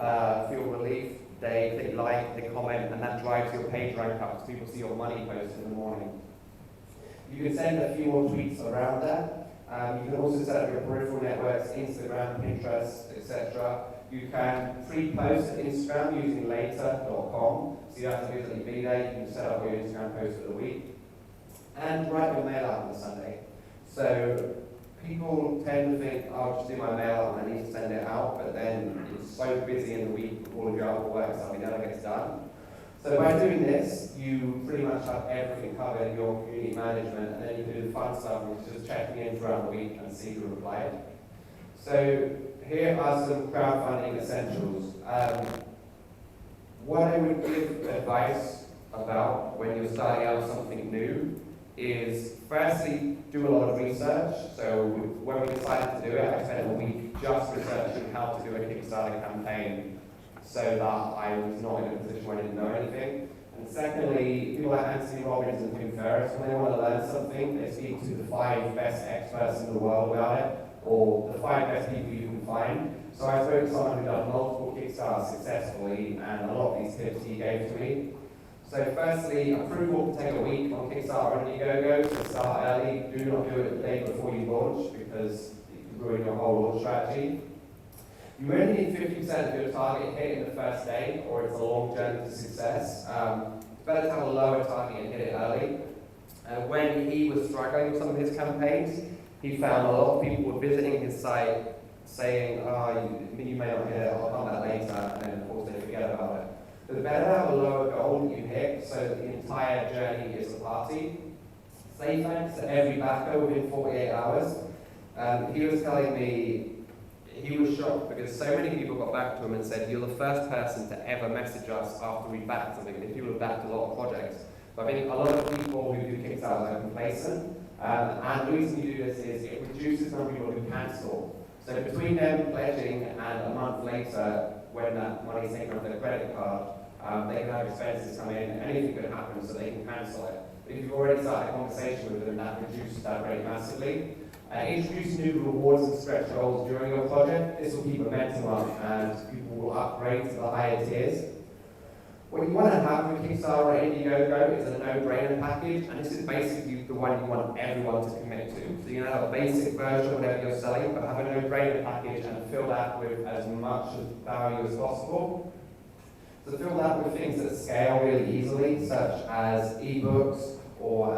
S2: feel relief. They click like, they comment, and that drives your page rank up so people see your money post in the morning. You can send a few more tweets around that. You can also set up your peripheral networks, Instagram, Pinterest, etc. You can pre-post at Instagram using later.com, so you don't have to physically be there. You can set up your Instagram post for the week. And write your mail out on the Sunday. So people tend to think, oh, I'll just do my mail and I need to send it out, but then it's so busy in the week with all of your other work stuff, it never gets done. So by doing this, you pretty much have everything covered in your community management, and then you can do the fun stuff, which is just checking in throughout the week and see who replied. So here are some crowdfunding essentials. What I would give advice about when you're starting out something new is, firstly, do a lot of research. So when we decided to do it, I spent a week just researching how to do a Kickstarter campaign so that I was not in a position where I didn't know anything. And secondly, people like Anthony Robbins and Tim Ferriss, when they want to learn something, they speak to the 5 best experts in the world about it. or the 5 best people you can find. So I spoke to someone who'd done multiple Kickstarters successfully, and a lot of these tips he gave to me. So firstly, approval can take a week on Kickstarter and Indiegogo, so start early. Do not do it the day before you launch, because it can ruin your whole launch strategy. You only need 50% of your target hit in the first day, or it's a long journey to success. It's better to have a lower target and hit it early. When he was struggling with some of his campaigns, he found a lot of people were visiting his site saying, you may not hit it, I'll come back later, and then of course they forget about it. But it's better to have a lower goal that you hit, so that the entire journey is a party. Say thanks to every backer within 48 hours. He was telling me he was shocked because so many people got back to him and said, you're the first person to ever message us after we backed something. And people have backed a lot of projects. But I think a lot of people who do Kickstarter are complacent. And the reason you do this is it reduces the number of people who cancel. So between them pledging and a month later, when that money is taken off their credit card, they can have expenses come in, anything could happen, so they can cancel it. But if you've already started a conversation with them, that reduces that rate massively. Introduce new rewards and stretch goals during your project. This will keep momentum up and people will upgrade to the higher tiers. What you want to have with Kickstarter or Indiegogo is a no-brainer package, and this is basically the one you want everyone to commit to. So you're going to have a basic version of whatever you're selling, but have a no-brainer package and fill that with as much value as possible. So fill that with things that scale really easily, such as ebooks or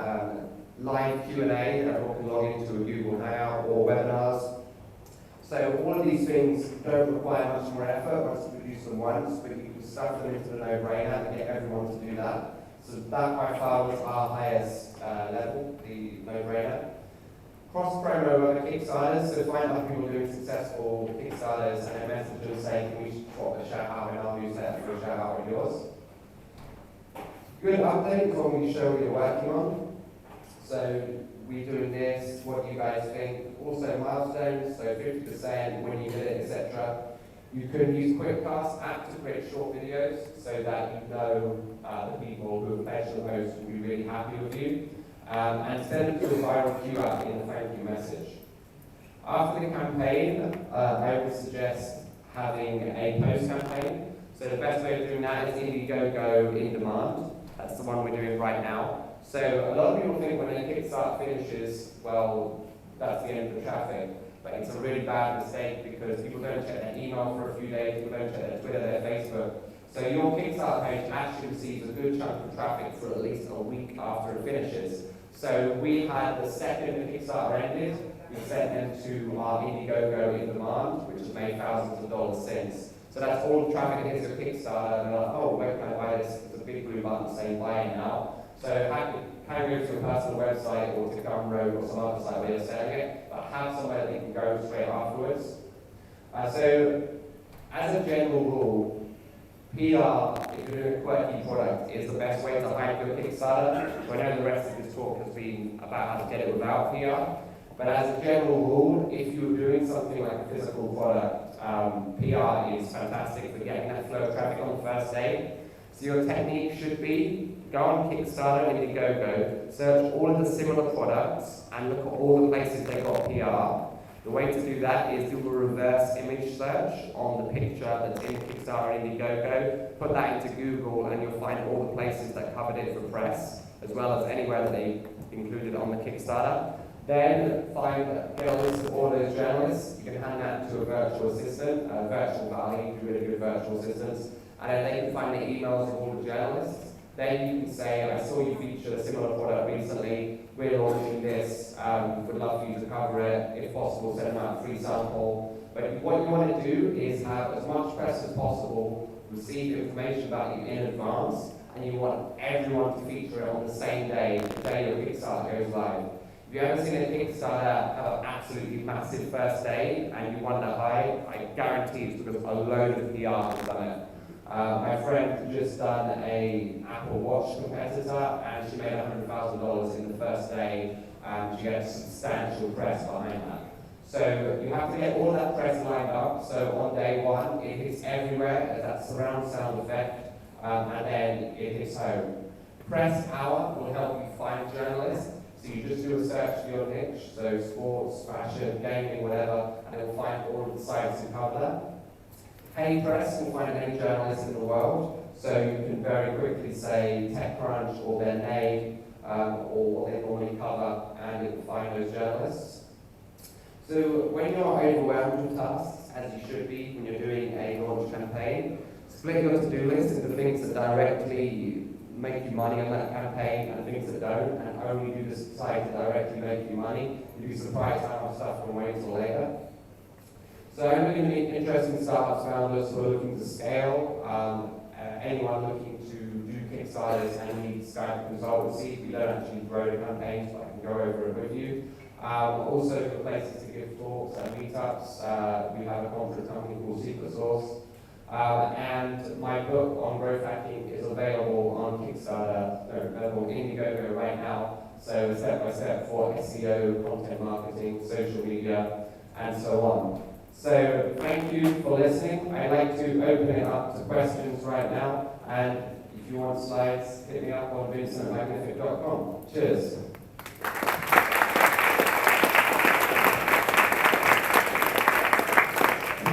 S2: live Q&A that everyone can log into a Google Hangout or webinars. So all of these things don't require much more effort once you produce them once, but you can stuff them into the no-brainer and get everyone to do that. So that by far was our highest level, the no-brainer. Cross-promo over Kickstarters, so find other people doing successful Kickstarters and then message them saying, can we swap a shout out in our newsletter for a shout out in yours? Good update is when we show what you're working on. So we're doing this, what do you guys think? Also milestones, so 50%, when you hit it, etc. You can use QuickCast app to create short videos so that you know the people who have pledged the most will be really happy with you. And send them to a viral queue out in the thank you message. After the campaign, I would suggest having a post campaign. So the best way of doing that is Indiegogo in demand. That's the one we're doing right now. So a lot of people think when their Kickstarter finishes, well, that's the end of the traffic. But it's a really bad mistake because people don't check their email for a few days, people don't check their Twitter, their Facebook. So your Kickstarter page actually receives a good chunk of traffic for at least a week after it finishes. So we had the second the Kickstarter ended, we sent them to our Indiegogo in demand, which has made thousands of dollars since. So that's all the traffic that hits your Kickstarter, and they're like, oh, where can I buy this? It's a big blue button saying buy it now. So can go to a personal website or to Gumroad or some other site where you're selling it, but have somewhere that you can go straight afterwards. So as a general rule, PR, if you're doing a quirky product, is the best way to hype your Kickstarter. So I know the rest of this talk has been about how to get it without PR, but as a general rule, if you're doing something like a physical product, PR is fantastic for getting that flow of traffic on the first day. So your technique should be, go on Kickstarter and Indiegogo, search all of the similar products and look at all the places they got PR. The way to do that is do a reverse image search on the picture that's in Kickstarter and Indiegogo, put that into Google and you'll find all the places that covered it for press, as well as anywhere that they included on the Kickstarter. Then get a list of all those journalists. You can hand that to a virtual assistant, a virtual Valley, really good virtual assistants, and then they can find the emails of all the journalists. Then you can say, I saw you feature a similar product recently, we're launching this, would love for you to cover it, if possible send them out a free sample. But what you want to do is have as much press as possible, receive information about you in advance, and you want everyone to feature it on the same day, the day your Kickstarter goes live. If you've ever seen a Kickstarter have an absolutely massive first day and you wonder why, I guarantee it's because a load of PR has done it. My friend just done an Apple Watch competitor and she made $100,000 in the first day and she gets substantial press behind that. So you have to get all that press lined up. So on day one, it hits everywhere, that surround sound effect, and then it hits home. Press power will help you find journalists. So you just do a search for your niche, so sports, fashion, gaming, whatever, and it will find all of the sites who cover that. Hey Press will find any journalist in the world, so you can very quickly say TechCrunch or their name or what they normally cover, and it will find those journalists. So when you're overwhelmed with tasks, as you should be when you're doing a launch campaign, split your to-do list into things that directly make you money on that campaign and things that don't, and only do the side that directly make you money. You do some price out stuff and wait until later. So I'm going to meet interesting startups founders who are looking to scale, anyone looking to do Kickstarters and needs Skype consultancy. We don't actually grow the campaigns, but I can go over it with you. Also for places to give talks and meetups. We have a conference company called Secret Source. And my book on growth hacking is available on Kickstarter, available on Indiegogo right now. So step-by-step for SEO, content marketing, social media, and so on. So thank you for listening. I'd like to open it up to questions right now. And if you want slides, hit me up on vincentmagnific.com. Cheers.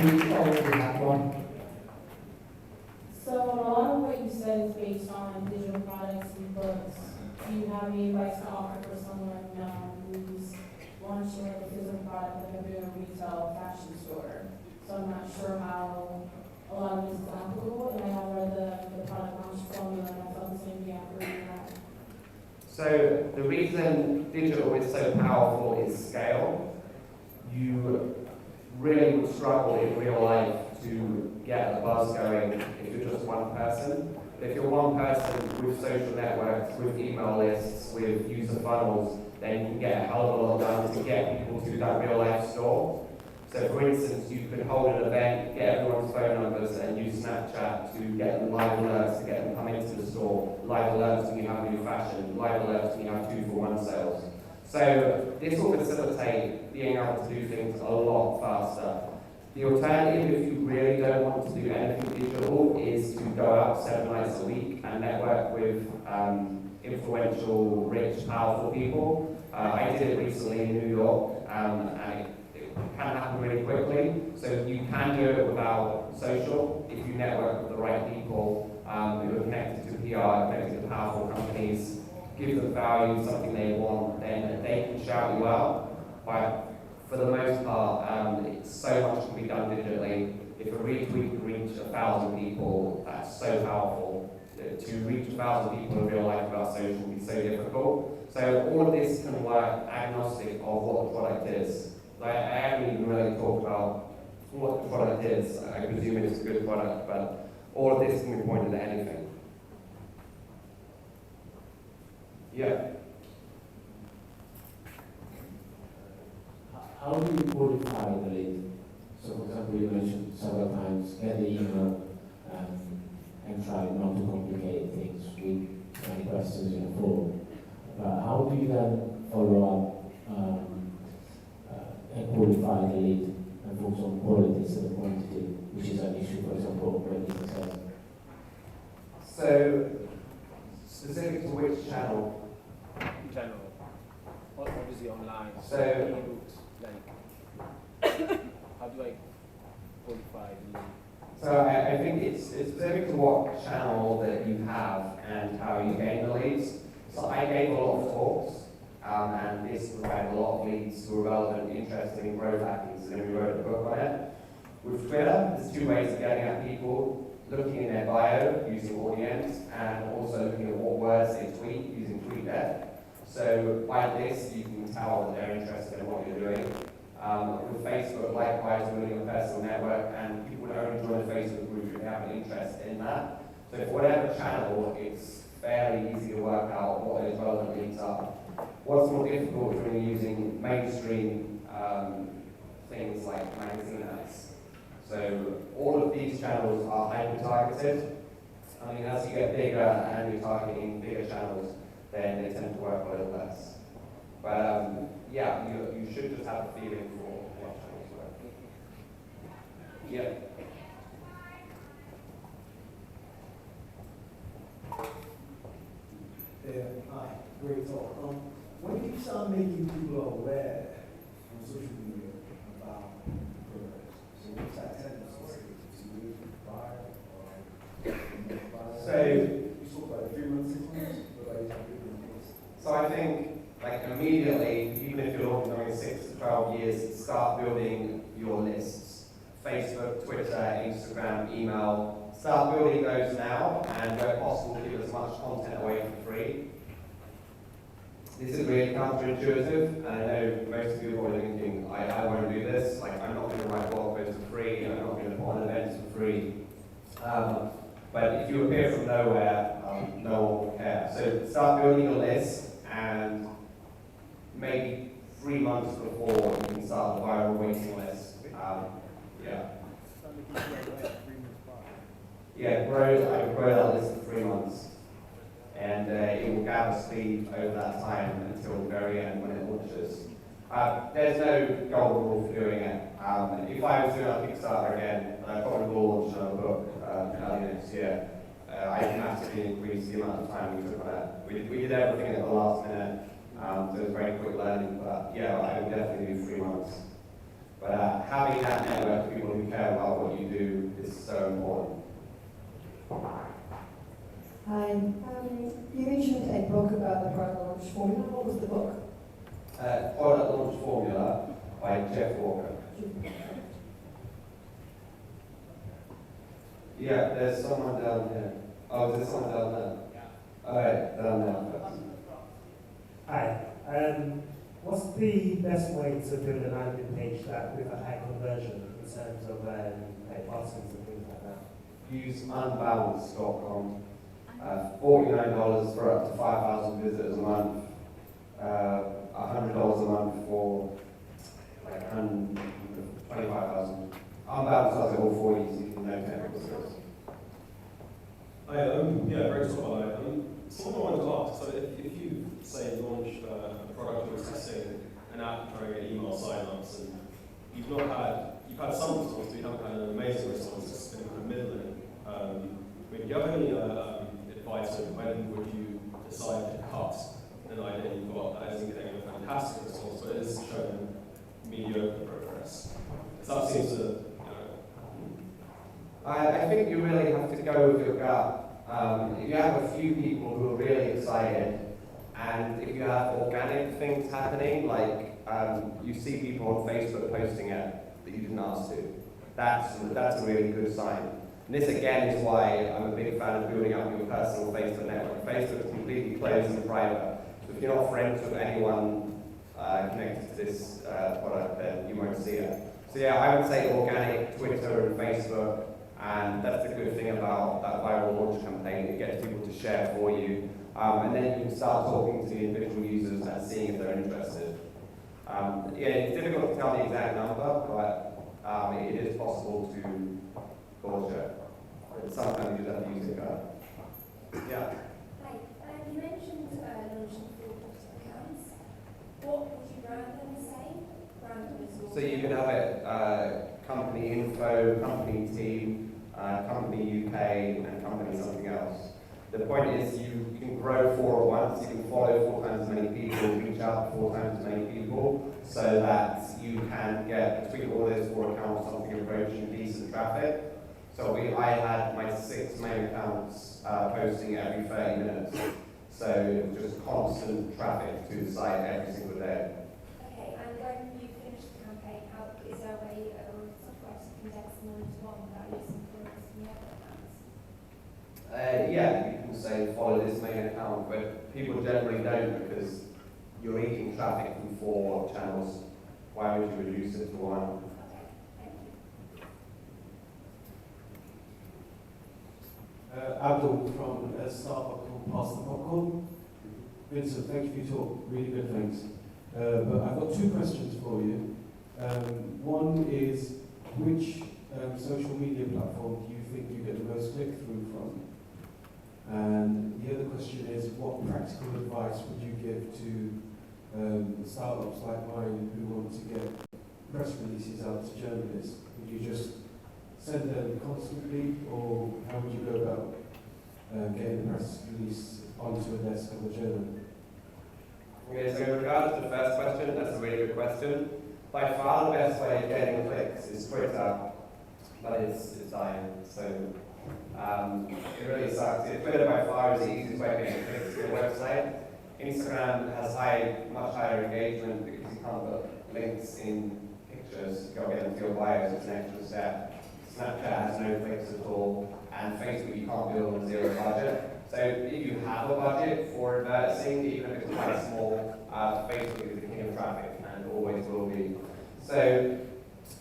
S3: We already have one.
S4: So a lot of what you said is based on digital products and books. Do you have any advice to offer for someone who's launching like a physical product, like a retail fashion store? So I'm not sure how a lot of this is applicable, and I have read the product launch formula, and I felt the same thing after reading that.
S2: So the reason digital is so powerful is scale. You really would struggle in real life to get a buzz going if you're just one person. If you're one person with social networks, with email lists, with user funnels, then you can get a hell of a lot done to get people to that real life store. So for instance, you could hold an event, get everyone's phone numbers and use Snapchat to get them live alerts, to get them come into the store, live alerts when you have new fashion, live alerts when you have 2-for-1 sales. So this will facilitate being able to do things a lot faster. The alternative, if you really don't want to do anything digital, is to go out 7 nights a week and network with influential, rich, powerful people. I did it recently in New York, and it can happen really quickly. So you can do it without social if you network with the right people who are connected to PR, connected to powerful companies, give them value, something they want, then they can shout you out. But for the most part, so much can be done digitally. If a retweet can reach 1,000 people, that's so powerful. To reach 1,000 people in real life without social would be so difficult. So all of this can work agnostic of what the product is. I haven't even really talked about what the product is. I presume it's a good product, but all of this can be pointed at anything. Yeah.
S3: How do you qualify the lead? So, for example, you mentioned several times, get the email and try not to complicate things with many questions in a form. But how do you then follow up and qualify the lead and focus on quality instead of quantity, which is an issue, for example, when business has?
S2: So, specific to which channel?
S5: In general, obviously online.
S2: So,
S5: ebooks, like, how do I qualify the lead?
S2: So I think it's specific to what channel that you have and how you gain the leads. So I gave a lot of talks, and this provided a lot of leads who were relevant, interested in growth hacking, so then we wrote a book on it. With Twitter, there's 2 ways of getting at people: looking in their bio using audience, and also looking at what words they tweet using TweetDeck. So by this, you can tell that they're interested in what you're doing. With Facebook, likewise, building a personal network, and people would only join a Facebook group if they have an interest in that. So for whatever channel, it's fairly easy to work out what those relevant leads are. What's more difficult is when you're using mainstream things like magazine ads. So all of these channels are hyper-targeted. I mean, as you get bigger and you're targeting bigger channels, then they tend to work a little less. But yeah, you should just have a feeling for what channels work. Yeah.
S6: Hi, great talk. when do you start making people aware on social media about the product? So what's that tendency to move to buy or buy?
S2: So,
S6: you talk about 3 months, 6 months, what about you?
S2: So I think, like, immediately, even if you're looking at 6 to 12 years, start building your lists. Facebook, Twitter, Instagram, email. Start building those now, and where possible, give as much content away for free. This is really counterintuitive, and I know most of you are probably thinking, I won't do this. Like, I'm not going to write blog posts for free, I'm not going to put on events for free. But if you appear from nowhere, no one will care. So start building your list, and maybe 3 months before you can start the viral waiting list. I would grow that list for 3 months. And it will gather speed over that time until the very end when it launches. There's no golden rule for doing it. If I was doing a Kickstarter again, I probably will launch another book early next year. I massively increased the amount of time we took on it. We did everything at the last minute, so it was very quick learning, but yeah, I would definitely do 3 months. But having that network of people who care about what you do is so important.
S7: Hi. You mentioned a book about the product launch formula. What was the book?
S2: Product Launch Formula by Jeff Walker. Yeah, there's someone down here. Oh, there's someone down there. Alright, down there.
S8: Hi. What's the best way to build a landing page that with a high conversion in terms of like buttons and things like that?
S2: Use unbalanced.com. $49 for up to 5,000 visitors a month. $100 a month for like 25,000. Unbalanced does it all for you, so you can know technical skills.
S9: Very top line. Someone I wanted to ask, so if you, say, launch a product or testing an app trying to get email sign-ups, and you've had some response, but you haven't had an amazing response, it's been kind of middling. Do you have any advice on when would you decide to cut an idea you've got that isn't getting a fantastic response, but is showing mediocre progress? That seems to,
S2: I think you really have to go with your gut. If you have a few people who are really excited, and if you have organic things happening, like you see people on Facebook posting it that you didn't ask to, that's a really good sign. And this again is why I'm a big fan of building up your personal Facebook network. Facebook is completely closed and private, so if you're not friends with anyone connected to this product, then you won't see it. So yeah, I would say organic, Twitter and Facebook. And that's the good thing about that viral launch campaign. It gets people to share for you. And then you can start talking to the individual users and seeing if they're interested. It's difficult to tell the exact number, but it is possible to gauge it. Sometimes you just have to use it. Yeah.
S10: Hi. You mentioned launching 4 accounts. What would you brand them as saying? Brand them as
S2: So you could have it company info, company team, company UK, and company something else. The point is you can grow 4 at once, you can follow 4 times as many people, reach out to 4 times as many people, so that you can get between all those 4 accounts something approaching decent traffic. So I had my 6 main accounts posting every 30 minutes. So it was just constant traffic to the site every single day.
S10: Okay, and when you finish the campaign, is there a way or software to condense them all into one without losing followers from the other accounts?
S2: Yeah, you can say follow this main account, but people generally don't because you're eating traffic from 4 channels. Why would you reduce it to 1?
S10: Okay, thank you.
S11: Abdul from a startup called Pass the Popcorn. Vincent, thank you for your talk. Really good, thanks. But I've got 2 questions for you. One is, which social media platform do you think you get the most click-through from? And the other question is, what practical advice would you give to startups like mine who want to get press releases out to journalists? Would you just send them constantly, or how would you go about getting a press release onto a desk of a journal?
S2: Okay, so in regards to the first question, that's a really good question. By far the best way of getting clicks is Twitter, but it's dying, so it really sucks. Twitter by far is the easiest way of getting clicks to your website. Instagram has much higher engagement because you can't put links in pictures, you got to get them to your bio, so it's an extra step. Snapchat has no clicks at all, and Facebook you can't build on zero budget. So if you have a budget for advertising, even if it's quite small, Facebook is the king of traffic and always will be. So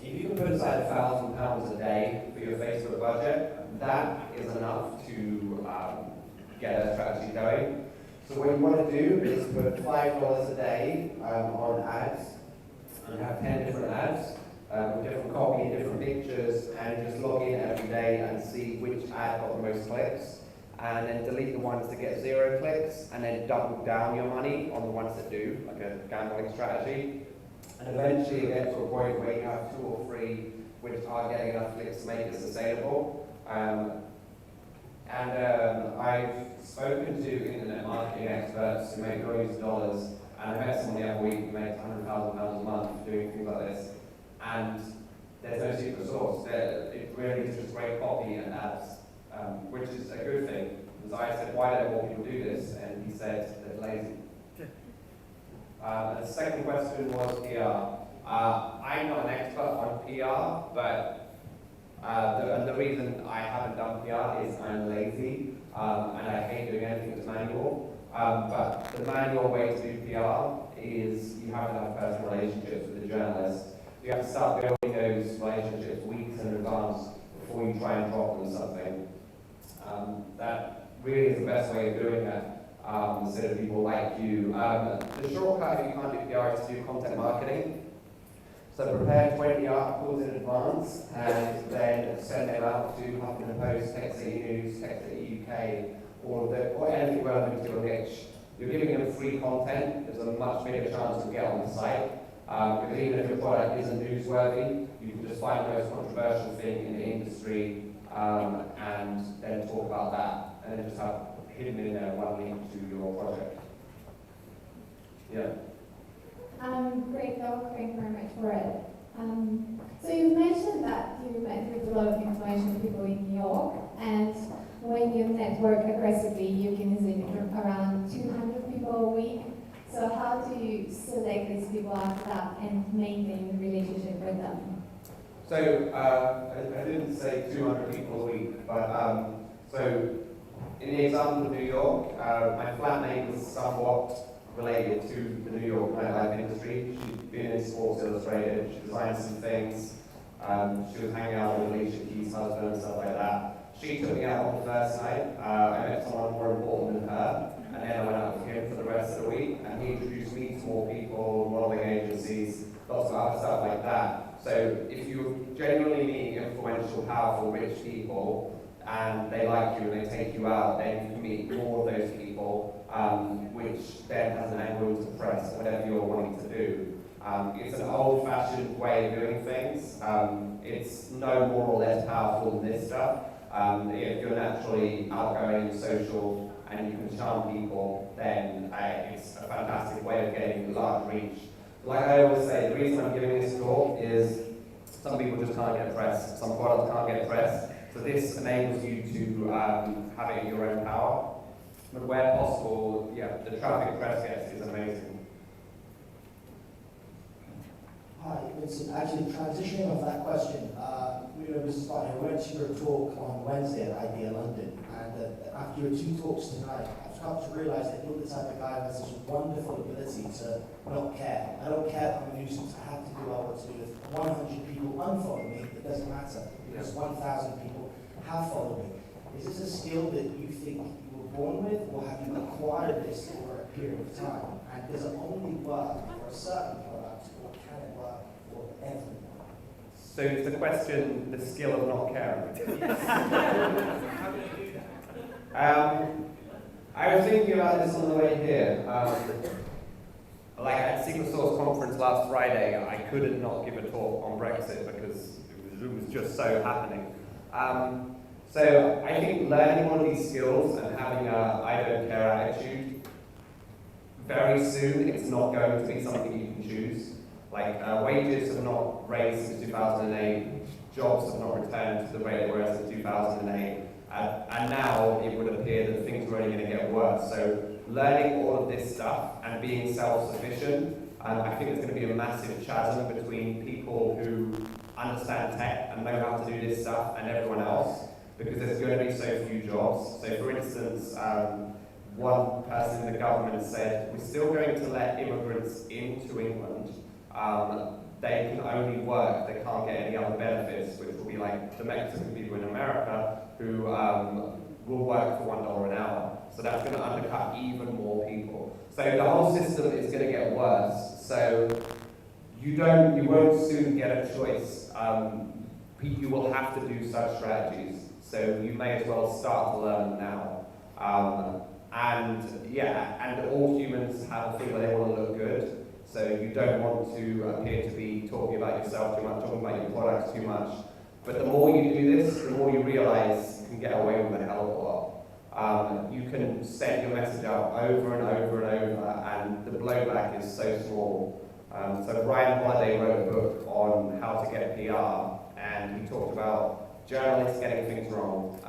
S2: if you can put aside £1,000 a day for your Facebook budget, that is enough to get a strategy going. So what you want to do is put $5 a day on ads, and have 10 different ads with different copy, different pictures, and just log in every day and see which ad got the most clicks, and then delete the ones that get 0 clicks, and then double down your money on the ones that do, like a gambling strategy. And eventually you get to a point where you have 2 or 3 which are getting enough clicks to make it sustainable. I've spoken to internet marketing experts who make millions of dollars, and I met someone the other week who makes £100,000 a month doing things like this, and there's no secret sauce. It really is just great copy and ads, which is a good thing. Because I said, why don't more people do this? And he said, they're lazy. The second question was PR. I'm not an expert on PR, but the reason I haven't done PR is I'm lazy, and I hate doing anything that's manual. But the manual way to do PR is you have to have personal relationships with the journalist. You have to start building those relationships weeks in advance before you try and drop them something. That really is the best way of doing it. Instead of people like you. The shortcut, if you can't do PR, is to do content marketing. So prepare 20 articles in advance and then send them out to Huffington Post, Text City News, Text City UK, or anything relevant to your niche. You're giving them free content, there's a much bigger chance to get on the site. Because even if your product isn't newsworthy, you can just find the most controversial thing in the industry and then talk about that, and then just have hidden in there one link to your project. Yeah.
S10: Great talk, thank you very much for it. So you've mentioned that you met with a lot of influential people in New York, and when you network aggressively, you can easily meet around 200 people a week. So how do you select these people after that and maintain a relationship with them?
S2: So I didn't say 200 people a week, but so in the example of New York, my flatmate was somewhat related to the New York nightlife industry. She'd been in Sports Illustrated, she designed some things, she was hanging out with Alicia Keys' husband and stuff like that. She took me out on the first night, I met someone more important than her, and then I went out with him for the rest of the week, and he introduced me to more people, modeling agencies, lots of other stuff like that. So if you're genuinely meeting influential, powerful, rich people, and they like you and they take you out, then you can meet more of those people, which then has an angle to press whatever you're wanting to do. It's an old-fashioned way of doing things. It's no more or less powerful than this stuff. If you're naturally outgoing and social and you can charm people, then it's a fantastic way of getting large reach. Like I always say, the reason I'm giving this talk is some people just can't get press, some products can't get press. So this enables you to have it in your own power. But where possible, yeah, the traffic press gets is amazing.
S6: Hi, Vincent. Actually, transitioning off that question, Mrs. Barney, I went to your talk on Wednesday at IDEA London, and after your 2 talks tonight, I've come to realise that you're the type of guy who has this wonderful ability to not care. I don't care if I'm a nuisance, I have to do what I want to do. If 100 people unfollow me, it doesn't matter, because 1,000 people have followed me. Is this a skill that you think you were born with, or have you acquired this over a period of time? And does it only work for a certain product, or can it work for everyone?
S2: So is the question the skill of not caring? I was thinking about this on the way here. Like at Secret Sauce conference last Friday, I couldn't not give a talk on Brexit because it was just so happening. So I think learning one of these skills and having a I don't care attitude very soon it's not going to be something you can choose. Like wages have not raised since 2008, jobs have not returned to the rate they were since 2008, and now it would appear that things are only going to get worse. So learning all of this stuff and being self-sufficient, I think there's going to be a massive chasm between people who understand tech and know how to do this stuff and everyone else, because there's going to be so few jobs. So for instance, one person in the government said, we're still going to let immigrants into England. They can only work, they can't get any other benefits, which will be like the Mexican people in America who will work for $1 an hour. So that's going to undercut even more people. So the whole system is going to get worse. So you won't soon get a choice. You will have to do such strategies. So you may as well start to learn now. And all humans have a thing where they want to look good. So you don't want to appear to be talking about yourself too much, talking about your products too much. But the more you do this, the more you realize you can get away with a hell of a lot. You can send your message out over and over and over, and the blowback is so small. So Ryan Holiday wrote a book on how to get PR, and he talked about journalists getting things wrong.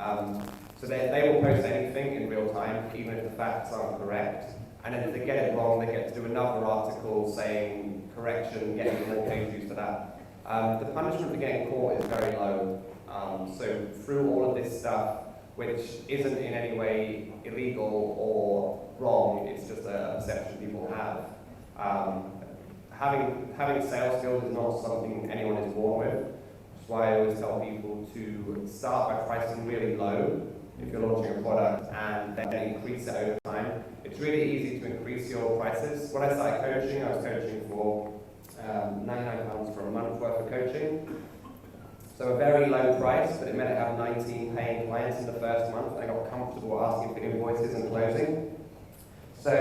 S2: So they will post anything in real time, even if the facts aren't correct. And then if they get it wrong, they get to do another article saying correction, getting more page views for that. The punishment for getting caught is very low. So through all of this stuff, which isn't in any way illegal or wrong, it's just a perception people have. Having sales skills is not something anyone is born with, which is why I always tell people to start by pricing really low if you're launching a product, and then increase it over time. It's really easy to increase your prices. When I started coaching, I was coaching for £99 for a month worth of coaching. So a very low price, but it meant I had 19 paying clients in the first month, and I got comfortable asking for invoices and closing. So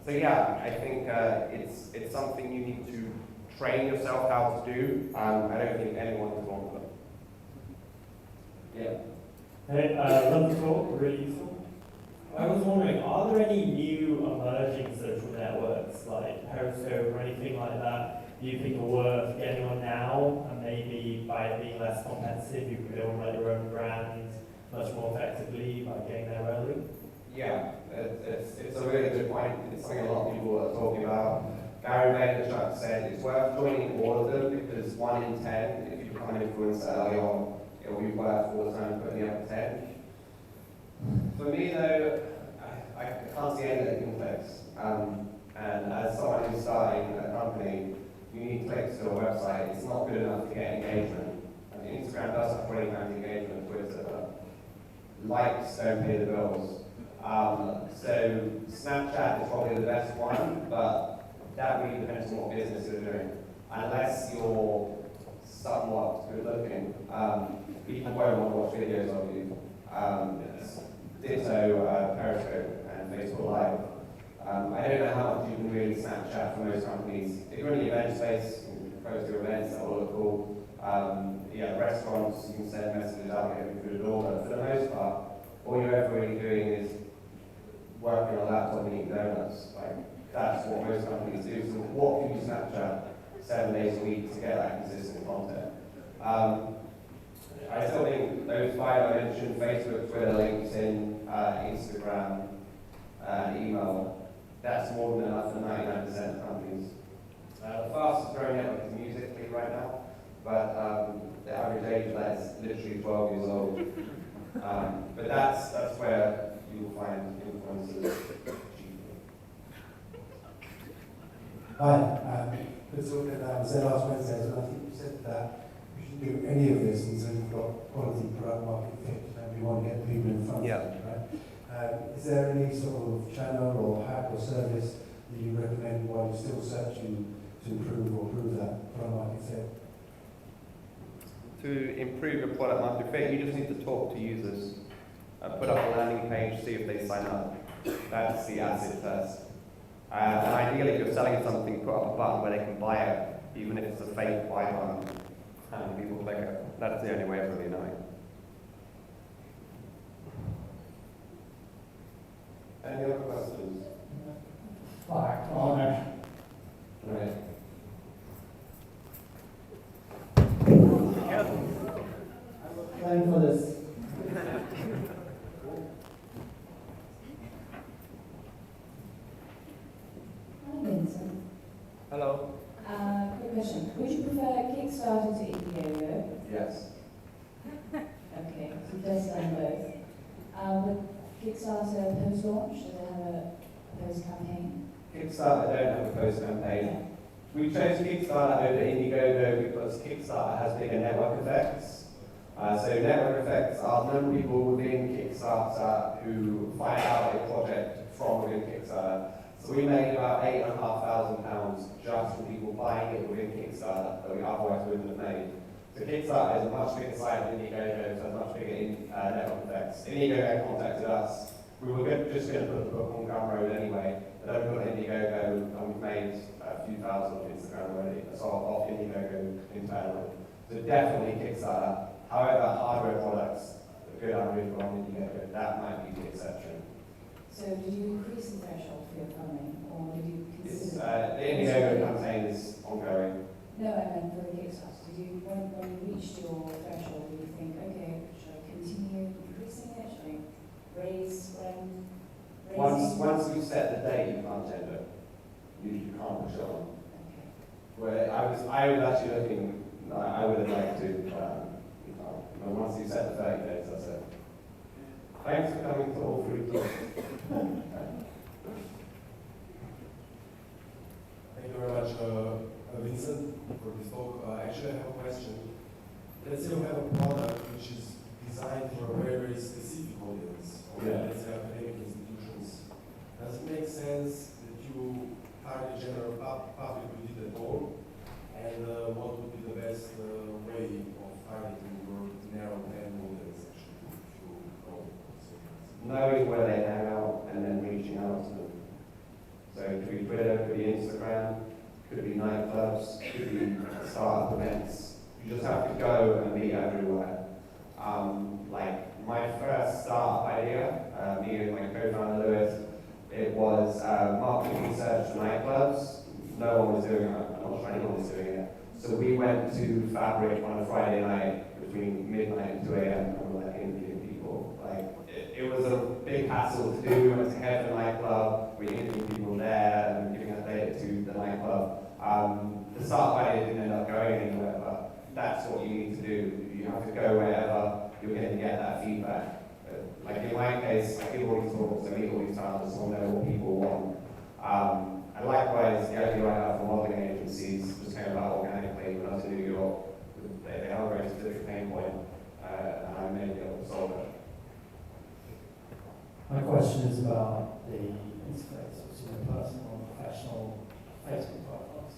S2: yeah, I think it's something you need to train yourself how to do. I don't think anyone is wrong with it. Yeah.
S12: Hey, love the talk, really useful. I was wondering, are there any new emerging social networks like Periscope or anything like that you think are worth getting on now, and maybe by it being less competitive you can build like your own brand much more effectively by getting there early?
S2: Yeah, it's a really good point. It's something a lot of people are talking about. Gary Vaynerchuk said it's worth joining all of them because 1 in 10, if you become an influencer early on, it will be worth all the time putting the other 10. For me though, I can't see any clicks. And as someone who's starting a company, you need clicks to a website. It's not good enough to get engagement. I mean, Instagram does have 20 times engagement, Twitter, but likes don't pay the bills. So Snapchat is probably the best one, but that really depends on what business you're doing. Unless you're somewhat good looking, people won't want to watch videos of you. Ditto Periscope and Facebook Live. I don't know how much you can really Snapchat for most companies. If you're in the event space, you can post your events, that will look cool. Restaurants, you can send messages out and get through the door, but for the most part, all you're ever really doing is working on a laptop and eating donuts. Like, that's what most companies do. So what can you Snapchat 7 days a week to get that consistent content? I still think those 5 I mentioned, Facebook, Twitter, LinkedIn, Instagram, email, that's more than enough for 99% of companies. The fastest growing network is Musical.ly right now, but the average age of that is literally 12 years old. But that's where you will find influencers cheaply.
S13: Hi, good talk that I was there last Wednesday as well. I think you said that you should do any of this until you've got quality product market fit, and we want to get people in front of you, right? Is there any sort of channel or hack or service that you recommend while you're still searching to improve or prove that product market fit?
S2: To improve your product market fit, you just need to talk to users. Put up a landing page, see if they sign up. That's the acid test. And ideally, if you're selling something, put up a button where they can buy it, even if it's a fake buy button, and people click it. That's the only way of really knowing. Any other questions?
S14: post-launch? Does it have a post-campaign?
S2: Kickstarter don't have a post-campaign. We chose Kickstarter over Indiegogo because Kickstarter has bigger network effects. So network effects are the number of people within Kickstarter who find out a project from within Kickstarter. So we made about £8,500 just from people buying it within Kickstarter that we otherwise wouldn't have made. So Kickstarter is a much bigger site than Indiegogo, so much bigger network effects. Indiegogo contacted us. We were just going to put the book on Gumroad anyway, but then we put Indiegogo and we've made a few thousand on Instagram already. So off Indiegogo internally. So definitely Kickstarter. However, hardware products, a good algorithm on Indiegogo, that might be the exception.
S14: So did you increase the threshold for your funding, or did you consider...
S2: The Indiegogo campaign is ongoing.
S14: No, I meant for the Kickstarter. Did you, when you reached your threshold, did you think, okay, should I continue increasing it? Should I raise when raising?
S2: Once you set the date, you can't change it. You can't push it on.
S14: Okay.
S2: Where I was actually looking, I would have liked to, you can't. But once you set the 30 days, that's it. Thanks for coming to all 3 talks.
S11: Thank you very much, Vincent, for this talk. Actually, I have a question. Let's say you have a product which is designed for a very, very specific audience, or let's say academic institutions. Does it make sense that you target the general public with it at all? And what would be the best way of targeting your narrow band audience, actually, if you know?
S2: Knowing where they hang out and then reaching out to them. So it could be Twitter, could be Instagram, could be nightclubs, could be startup events. You just have to go and be everywhere. Like my first startup idea, me and my co-founder Lewis, it was market research for nightclubs. No one was doing it. I'm not sure anyone was doing it. So we went to Fabric on a Friday night between midnight and 2 a.m. and we were like interviewing people. Like it was a big hassle to do. We went to Heaven nightclub. We interviewed people there and giving us data to the nightclub. The startup idea didn't end up going anywhere, but that's what you need to do. You have to go wherever you're going to get that feedback. Like in my case, I give all these talks, I meet all these founders, so I know what people want. And likewise, the idea I have for modeling agencies just came about organically when I was in New York. They have a very specific pain point, and I may be able to solve it.
S15: My question is about the interface between personal and professional Facebook profiles.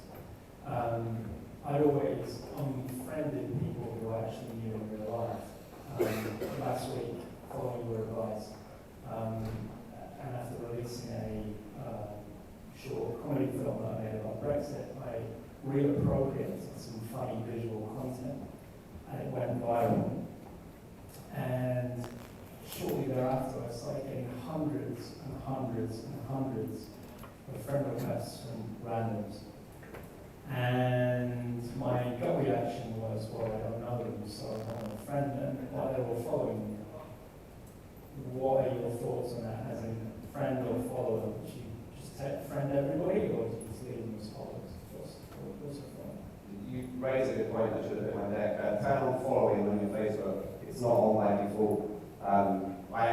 S15: I'd always unfriended people who I actually knew in real life. Last week, following your advice, and after releasing a short comedy film that I made about Brexit, I reappropriated some funny visual content, and it went viral. And shortly thereafter, I started getting hundreds and hundreds and hundreds of friend requests from randoms. And my gut reaction was, well, I don't know them, so I don't want to friend them, while they were following me. What are your thoughts on that, as in friend or follower? Do you just friend everybody, or do you just leave them as followers?
S2: You raise a good point that should have been my deck. Turn on following on your Facebook. It's not on by default. I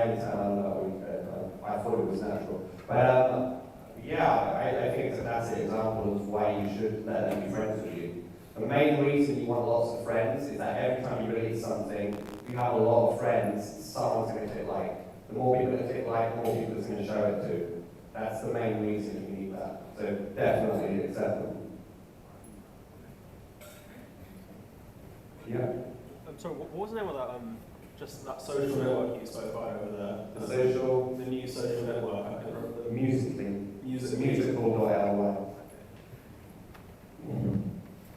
S2: only turn on that I thought it was natural. But yeah, I think it's a classic example of why you should let them be friends with you. The main reason you want lots of friends is that every time you release something, if you have a lot of friends, someone's going to click like. The more people that click like, the more people it's going to show it to. That's the main reason you need that. So definitely accept them. Yeah.
S9: Sorry, what was the name of that? Just that social network you spoke about over there.
S2: The
S9: new social network. I can remember the
S2: musical.ly.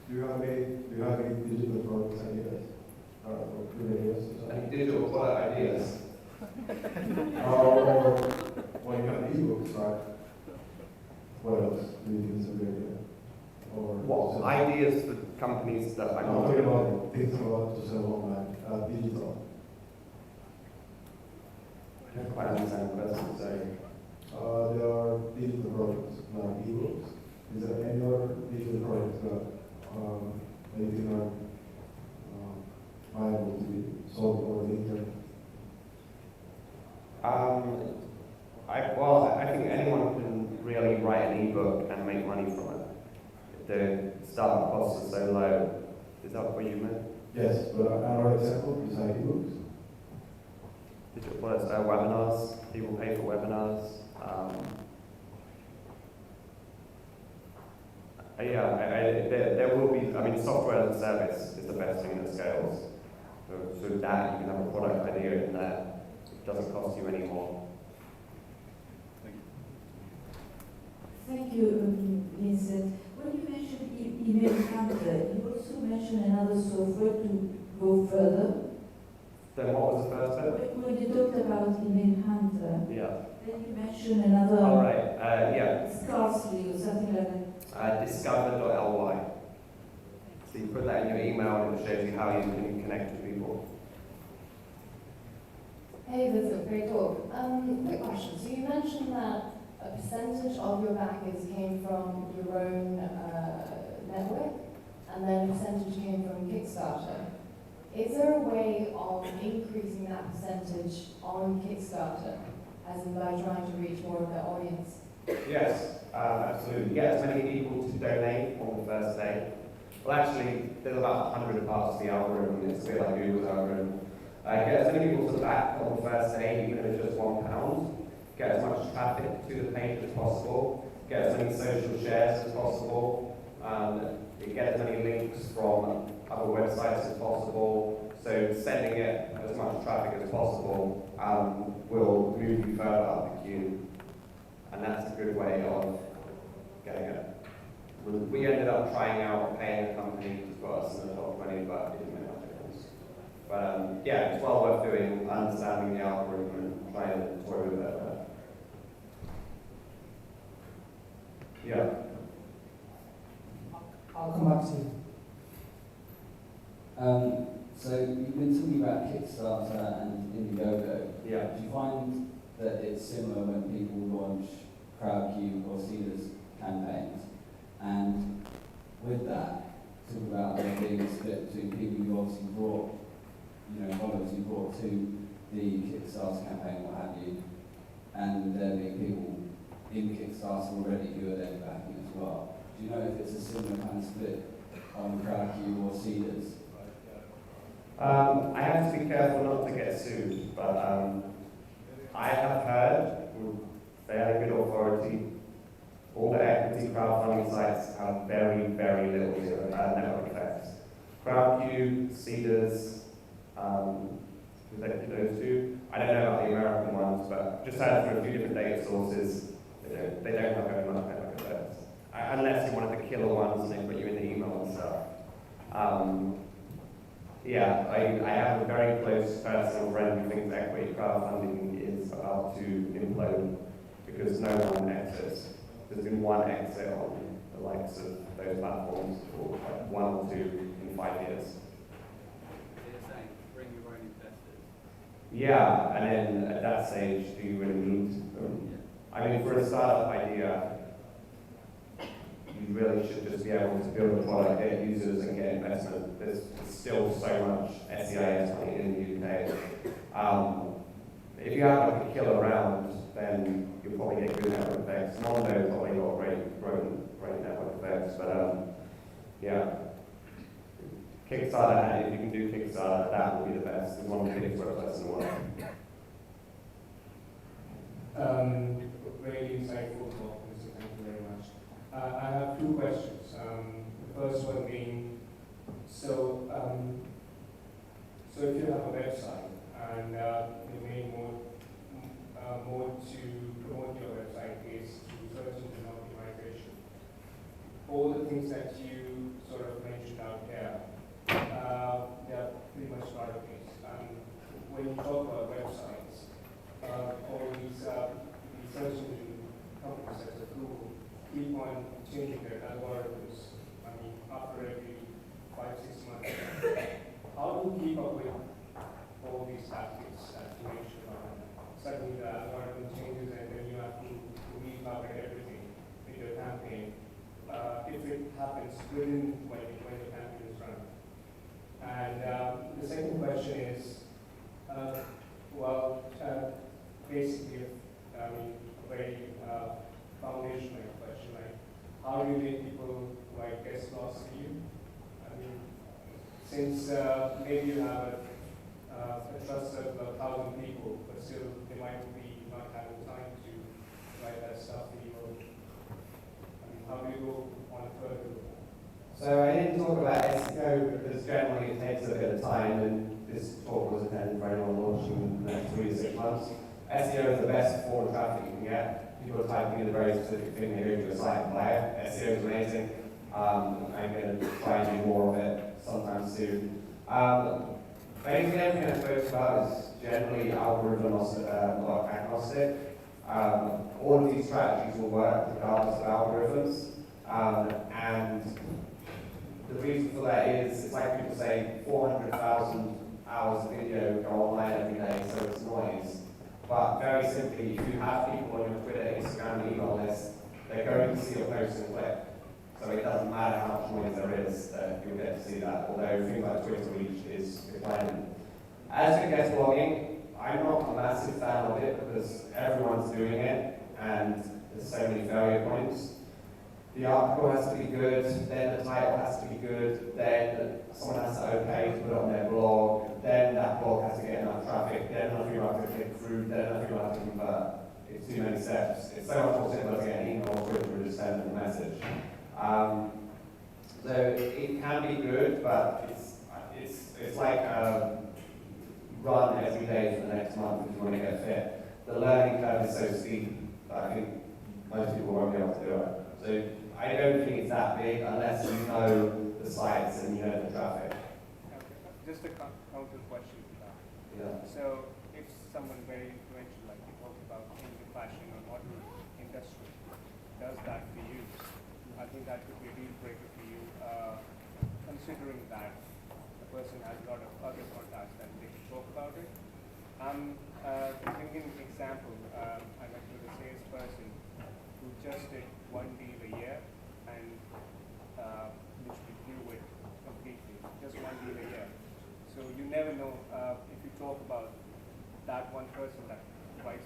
S13: Do you have any digital products ideas? Good ideas?
S2: Any digital product ideas?
S13: Or when you have ebooks, right? What else do you think is a good idea? Or
S2: what ideas for companies that
S13: I'm talking about things about to sell online, digital.
S2: I don't quite understand the question, sorry.
S13: There are digital products like ebooks. Is there any other digital products that maybe are viable to be sold over the internet?
S2: I well, I think anyone can really write an ebook and make money from it. The startup costs are so low. Is that what you meant?
S11: Yes, but another example is like ebooks.
S2: Digital products, webinars. People pay for webinars. There will be. I mean, software as a service is the best thing that scales. So that you can have a product idea in there. It doesn't cost you any more.
S16: Thank you, Vincent. When you mentioned email hunter, you also mentioned another software to go further.
S2: Then what was the first bit?
S16: When you talked about email hunter,
S2: Yeah.
S16: then you mentioned another.
S2: All right. Yeah.
S16: Scarcely or something like that.
S2: Discover.ly. So you put that in your email and it shows you how you can connect with people.
S7: Hey, Vincent, great talk. Quick question. So you mentioned that a percentage of your backers came from your own network, and then a percentage came from Kickstarter. Is there a way of increasing that percentage on Kickstarter, as in by trying to reach more of their audience?
S2: Yes, absolutely. Get as many people to donate on the first day. Well, actually, there's about 100 parts of the algorithm. It's a bit like Google's algorithm. Get as many people to back on the first day, even if it's just £1. Get as much traffic to the page as possible. Get as many social shares as possible. Get as many links from other websites as possible. So sending it as much traffic as possible will move you further up the queue. And that's a good way of getting it. We ended up trying out paying a company to put us in the top 20, but it didn't make much difference. But yeah, it's well worth doing, understanding the algorithm and trying to toy with it. Yeah.
S17: I'll come back to you. So you've been talking about Kickstarter and Indiegogo.
S2: Yeah.
S17: Do you find that it's similar when people launch Crowdfunding or Seeders campaigns? And with that, talk about there being a split between people who obviously brought, followers who brought to the Kickstarter campaign, what have you, and there being people in Kickstarter already who are then backing as well. Do you know if it's a similar kind of split on Crowdfunding or Seeders?
S2: I have to be careful not to get sued, but I have heard with fairly good authority all the equity crowdfunding sites have very, very little network effects. Crowdfunding, Seeders, those two. I don't know about the American ones, but just heard from a few different data sources. They don't have very much network effects. Unless you're one of the killer ones and they put you in the email and stuff. Yeah, I have a very close personal friend who thinks equity crowdfunding is about to implode because no one exits. There's been one exit on the likes of those platforms for like 1 or 2 in 5 years.
S5: They're saying bring your own investors.
S2: Yeah, and then at that stage, do you really need them? I mean, for a startup idea, you really should just be able to build a product, get users, and get investment. There's still so much SEIS money in the UK. If you have like a killer round, then you'll probably get good network effects. Mondo probably got great network effects, but yeah. Kickstarter, if you can do Kickstarter, that will be the best. It's one of the biggest websites in the world.
S18: Very insightful talk, Mr. Thank you very much. I have 2 questions. The first one being, so if you have a website and the main mode to promote your website is through search engine optimization, all the things that you sort of mentioned out there, they are pretty much part of it. When you talk about websites, all these search engine companies such as Google keep on changing their algorithms. I mean, after every 5-6 months. How do you keep up with all these tactics that you mentioned? Suddenly the algorithm changes and then you have to re-target everything with your campaign. If it happens within when the campaign is run. And the second question is, basically, I mean, a foundational question, like how do you make people like guest lost to you? I mean, since maybe you have a trust circle of 1,000 people, but still they might be not having time to write that stuff for you. I mean, how do you go on further?
S2: So I didn't talk about SEO because generally it takes a bit of time, and this talk was intended for anyone launching in the next 3 to 6 months. SEO is the best form of traffic you can get. People are typing in a very specific thing, they go to a site and buy it. SEO is amazing. I'm going to try and do more of it sometime soon. Basically everything I spoke about is generally algorithm agnostic. All of these strategies will work regardless of algorithms. And the reason for that is, it's like people say, 400,000 hours of video go online every day, so it's noise. But very simply, if you have people on your Twitter, Instagram, email list, they're going to see your post and click. So it doesn't matter how much noise there is, you'll get to see that, although things like Twitter reach is declining. As for guest blogging, I'm not a massive fan of it because everyone's doing it, and there's so many failure points. The article has to be good, then the title has to be good, then someone has to okay to put it on their blog, then that blog has to get enough traffic, then enough people have to click through, then enough people have to convert. It's too many steps. It's so much more simple to get an email or Twitter and just send them a message. So it can be good, but it's like run every day for the next month if you want to get fit. The learning curve is so steep that I think most people won't be able to do it. So I don't think it's that big unless you know the sites and you know the traffic.
S18: Okay. Just a counter question to that.
S2: Yeah.
S18: So if someone very influential, like you talked about in the fashion or modern industry, does that for you, I think that could be a deal breaker for you, considering that the person has a lot of other contacts that they can talk about it. I'm thinking example, I went to the salesperson who just did 1 deal a year and literally blew it completely, just 1 deal a year. So you never know if you talk about that one person that writes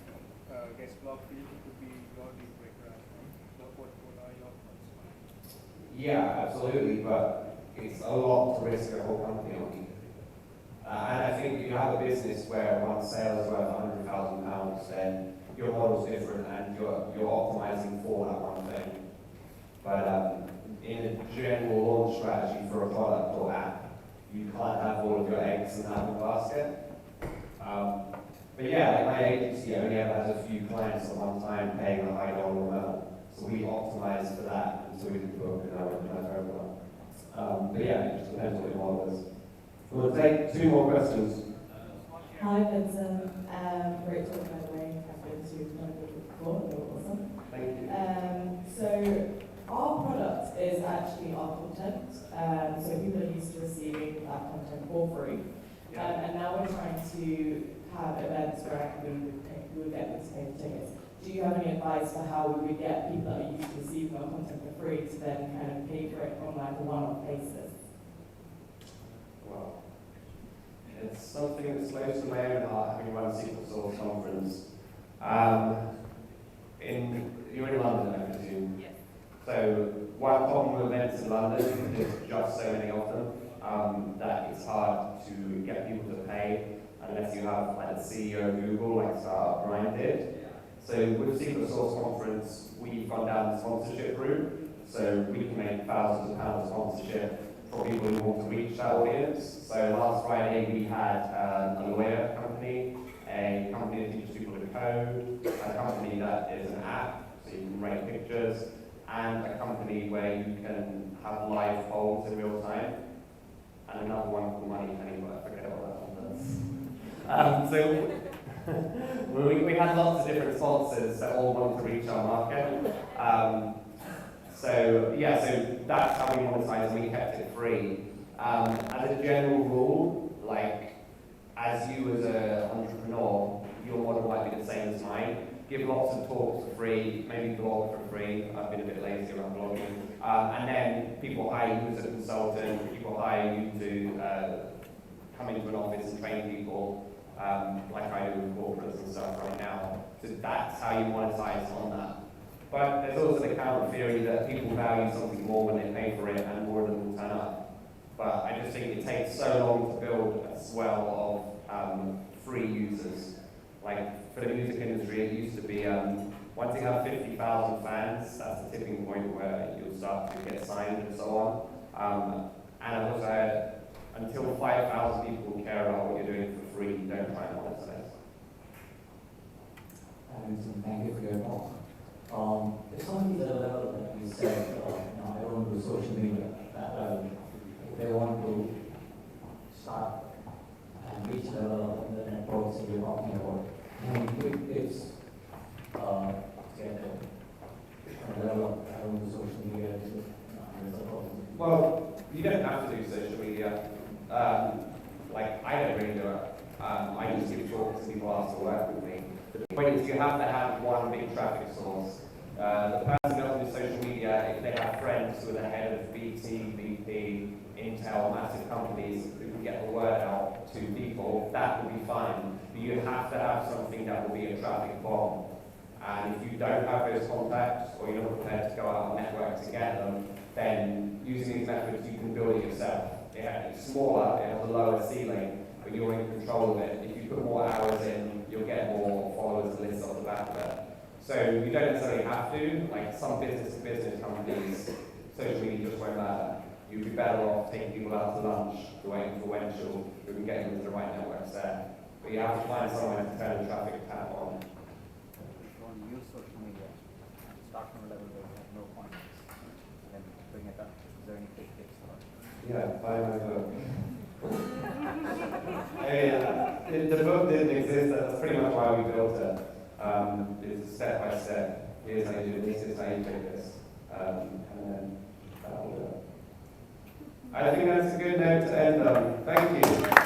S18: guest blog for you, it could be your deal breaker as well. What are your thoughts on it?
S2: Yeah, absolutely, but it's a lot to risk a whole company on. And I think if you have a business where one sale is worth £100,000, then your model's different and you're optimizing for that one thing. But in a general launch strategy for a product or app, you can't have all of your eggs in that one basket. But yeah, like my agency only ever has a few clients at one time paying a high dollar amount. So we optimize for that until we can book and recognize very well. But yeah, it just depends what your model is. We'll take 2 more questions.
S19: Hi, Vincent. Great talk, by the way. I've been to one of the before, they were awesome.
S2: Thank you.
S19: So our product is actually our content. So people are used to receiving that content for free. And now we're trying to have events where we would get them to pay for tickets. Do you have any advice for how we would get people that are used to receiving our content for free to then kind of pay for it on like a one-off basis?
S2: Well, it's something that's close to my own heart, having run a SQL Source conference. You're in London, I presume? Yes. So one problem with events in London, there's just so many of them, that it's hard to get people to pay unless you have like the CEO of Google, like Startup Brian did. So with SQL Source conference, we've gone down the sponsorship route, so we can make thousands of pounds of sponsorship for people who want to reach that audience. So last Friday we had a lawyer company, a company that teaches people to code, a company that is an app, so you can rate pictures, and a company where you can have live polls in real time, and another one called Money Penny, but I forget what that one does. So we had lots of different sponsors that all wanted to reach our market. So yeah, so that's how we monetize, and we kept it free. As a general rule, like as you as an entrepreneur, your model might be the same as mine. Give lots of talks for free, maybe blog for free. I've been a bit lazy around blogging. And then people hire you as a consultant, people hire you to come into an office and train people, like I do with corporates and stuff right now. So that's how you monetize on that. But there's also the counter theory that people value something more when they pay for it and more of them will turn up. But I just think it takes so long to build a swell of free users. Like for the music industry, it used to be once you have 50,000 fans, that's the tipping point where you'll start to get signed and so on. And I've also had until 5,000 people care about what you're doing for free, don't try and monetize.
S20: Thank you for your talk. If somebody at a level that you said, I don't do social media, that level, if they want to start and reach the level of the networks that you're talking about, any quick tips to get a level of, I don't do social media,
S2: well, you don't have to do social media. Like, I don't really do it. I just give talks to people ask to work with me. The point is you have to have one big traffic source. The person who doesn't do social media, if they have friends who are the head of BT, BP, Intel, massive companies who can get the word out to people, that will be fine. But you have to have something that will be a traffic bomb. And if you don't have those contacts, or you're not prepared to go out and network to get them, then using these methods, you can build it yourself. Yeah, it's smaller, it has a lower ceiling, but you're in control of it. If you put more hours in, you'll get more followers and lists off the back of it. So you don't necessarily have to, like some business-to-business companies, social media just won't matter. You'd be better off taking people out to lunch, waiting for Winchell, who can get you into the right networks there. But you have to find somewhere to turn the traffic tap on.
S5: If you want to use social media, start from a level where you have no contacts, and then bring it up. Is there any quick tips for it?
S2: Yeah, buy my book. The book didn't exist, that's pretty much why we built it. It's step by step. Here's how you do this, here's how you do this. And then that will do it. I think that's a good note to end on. Thank you.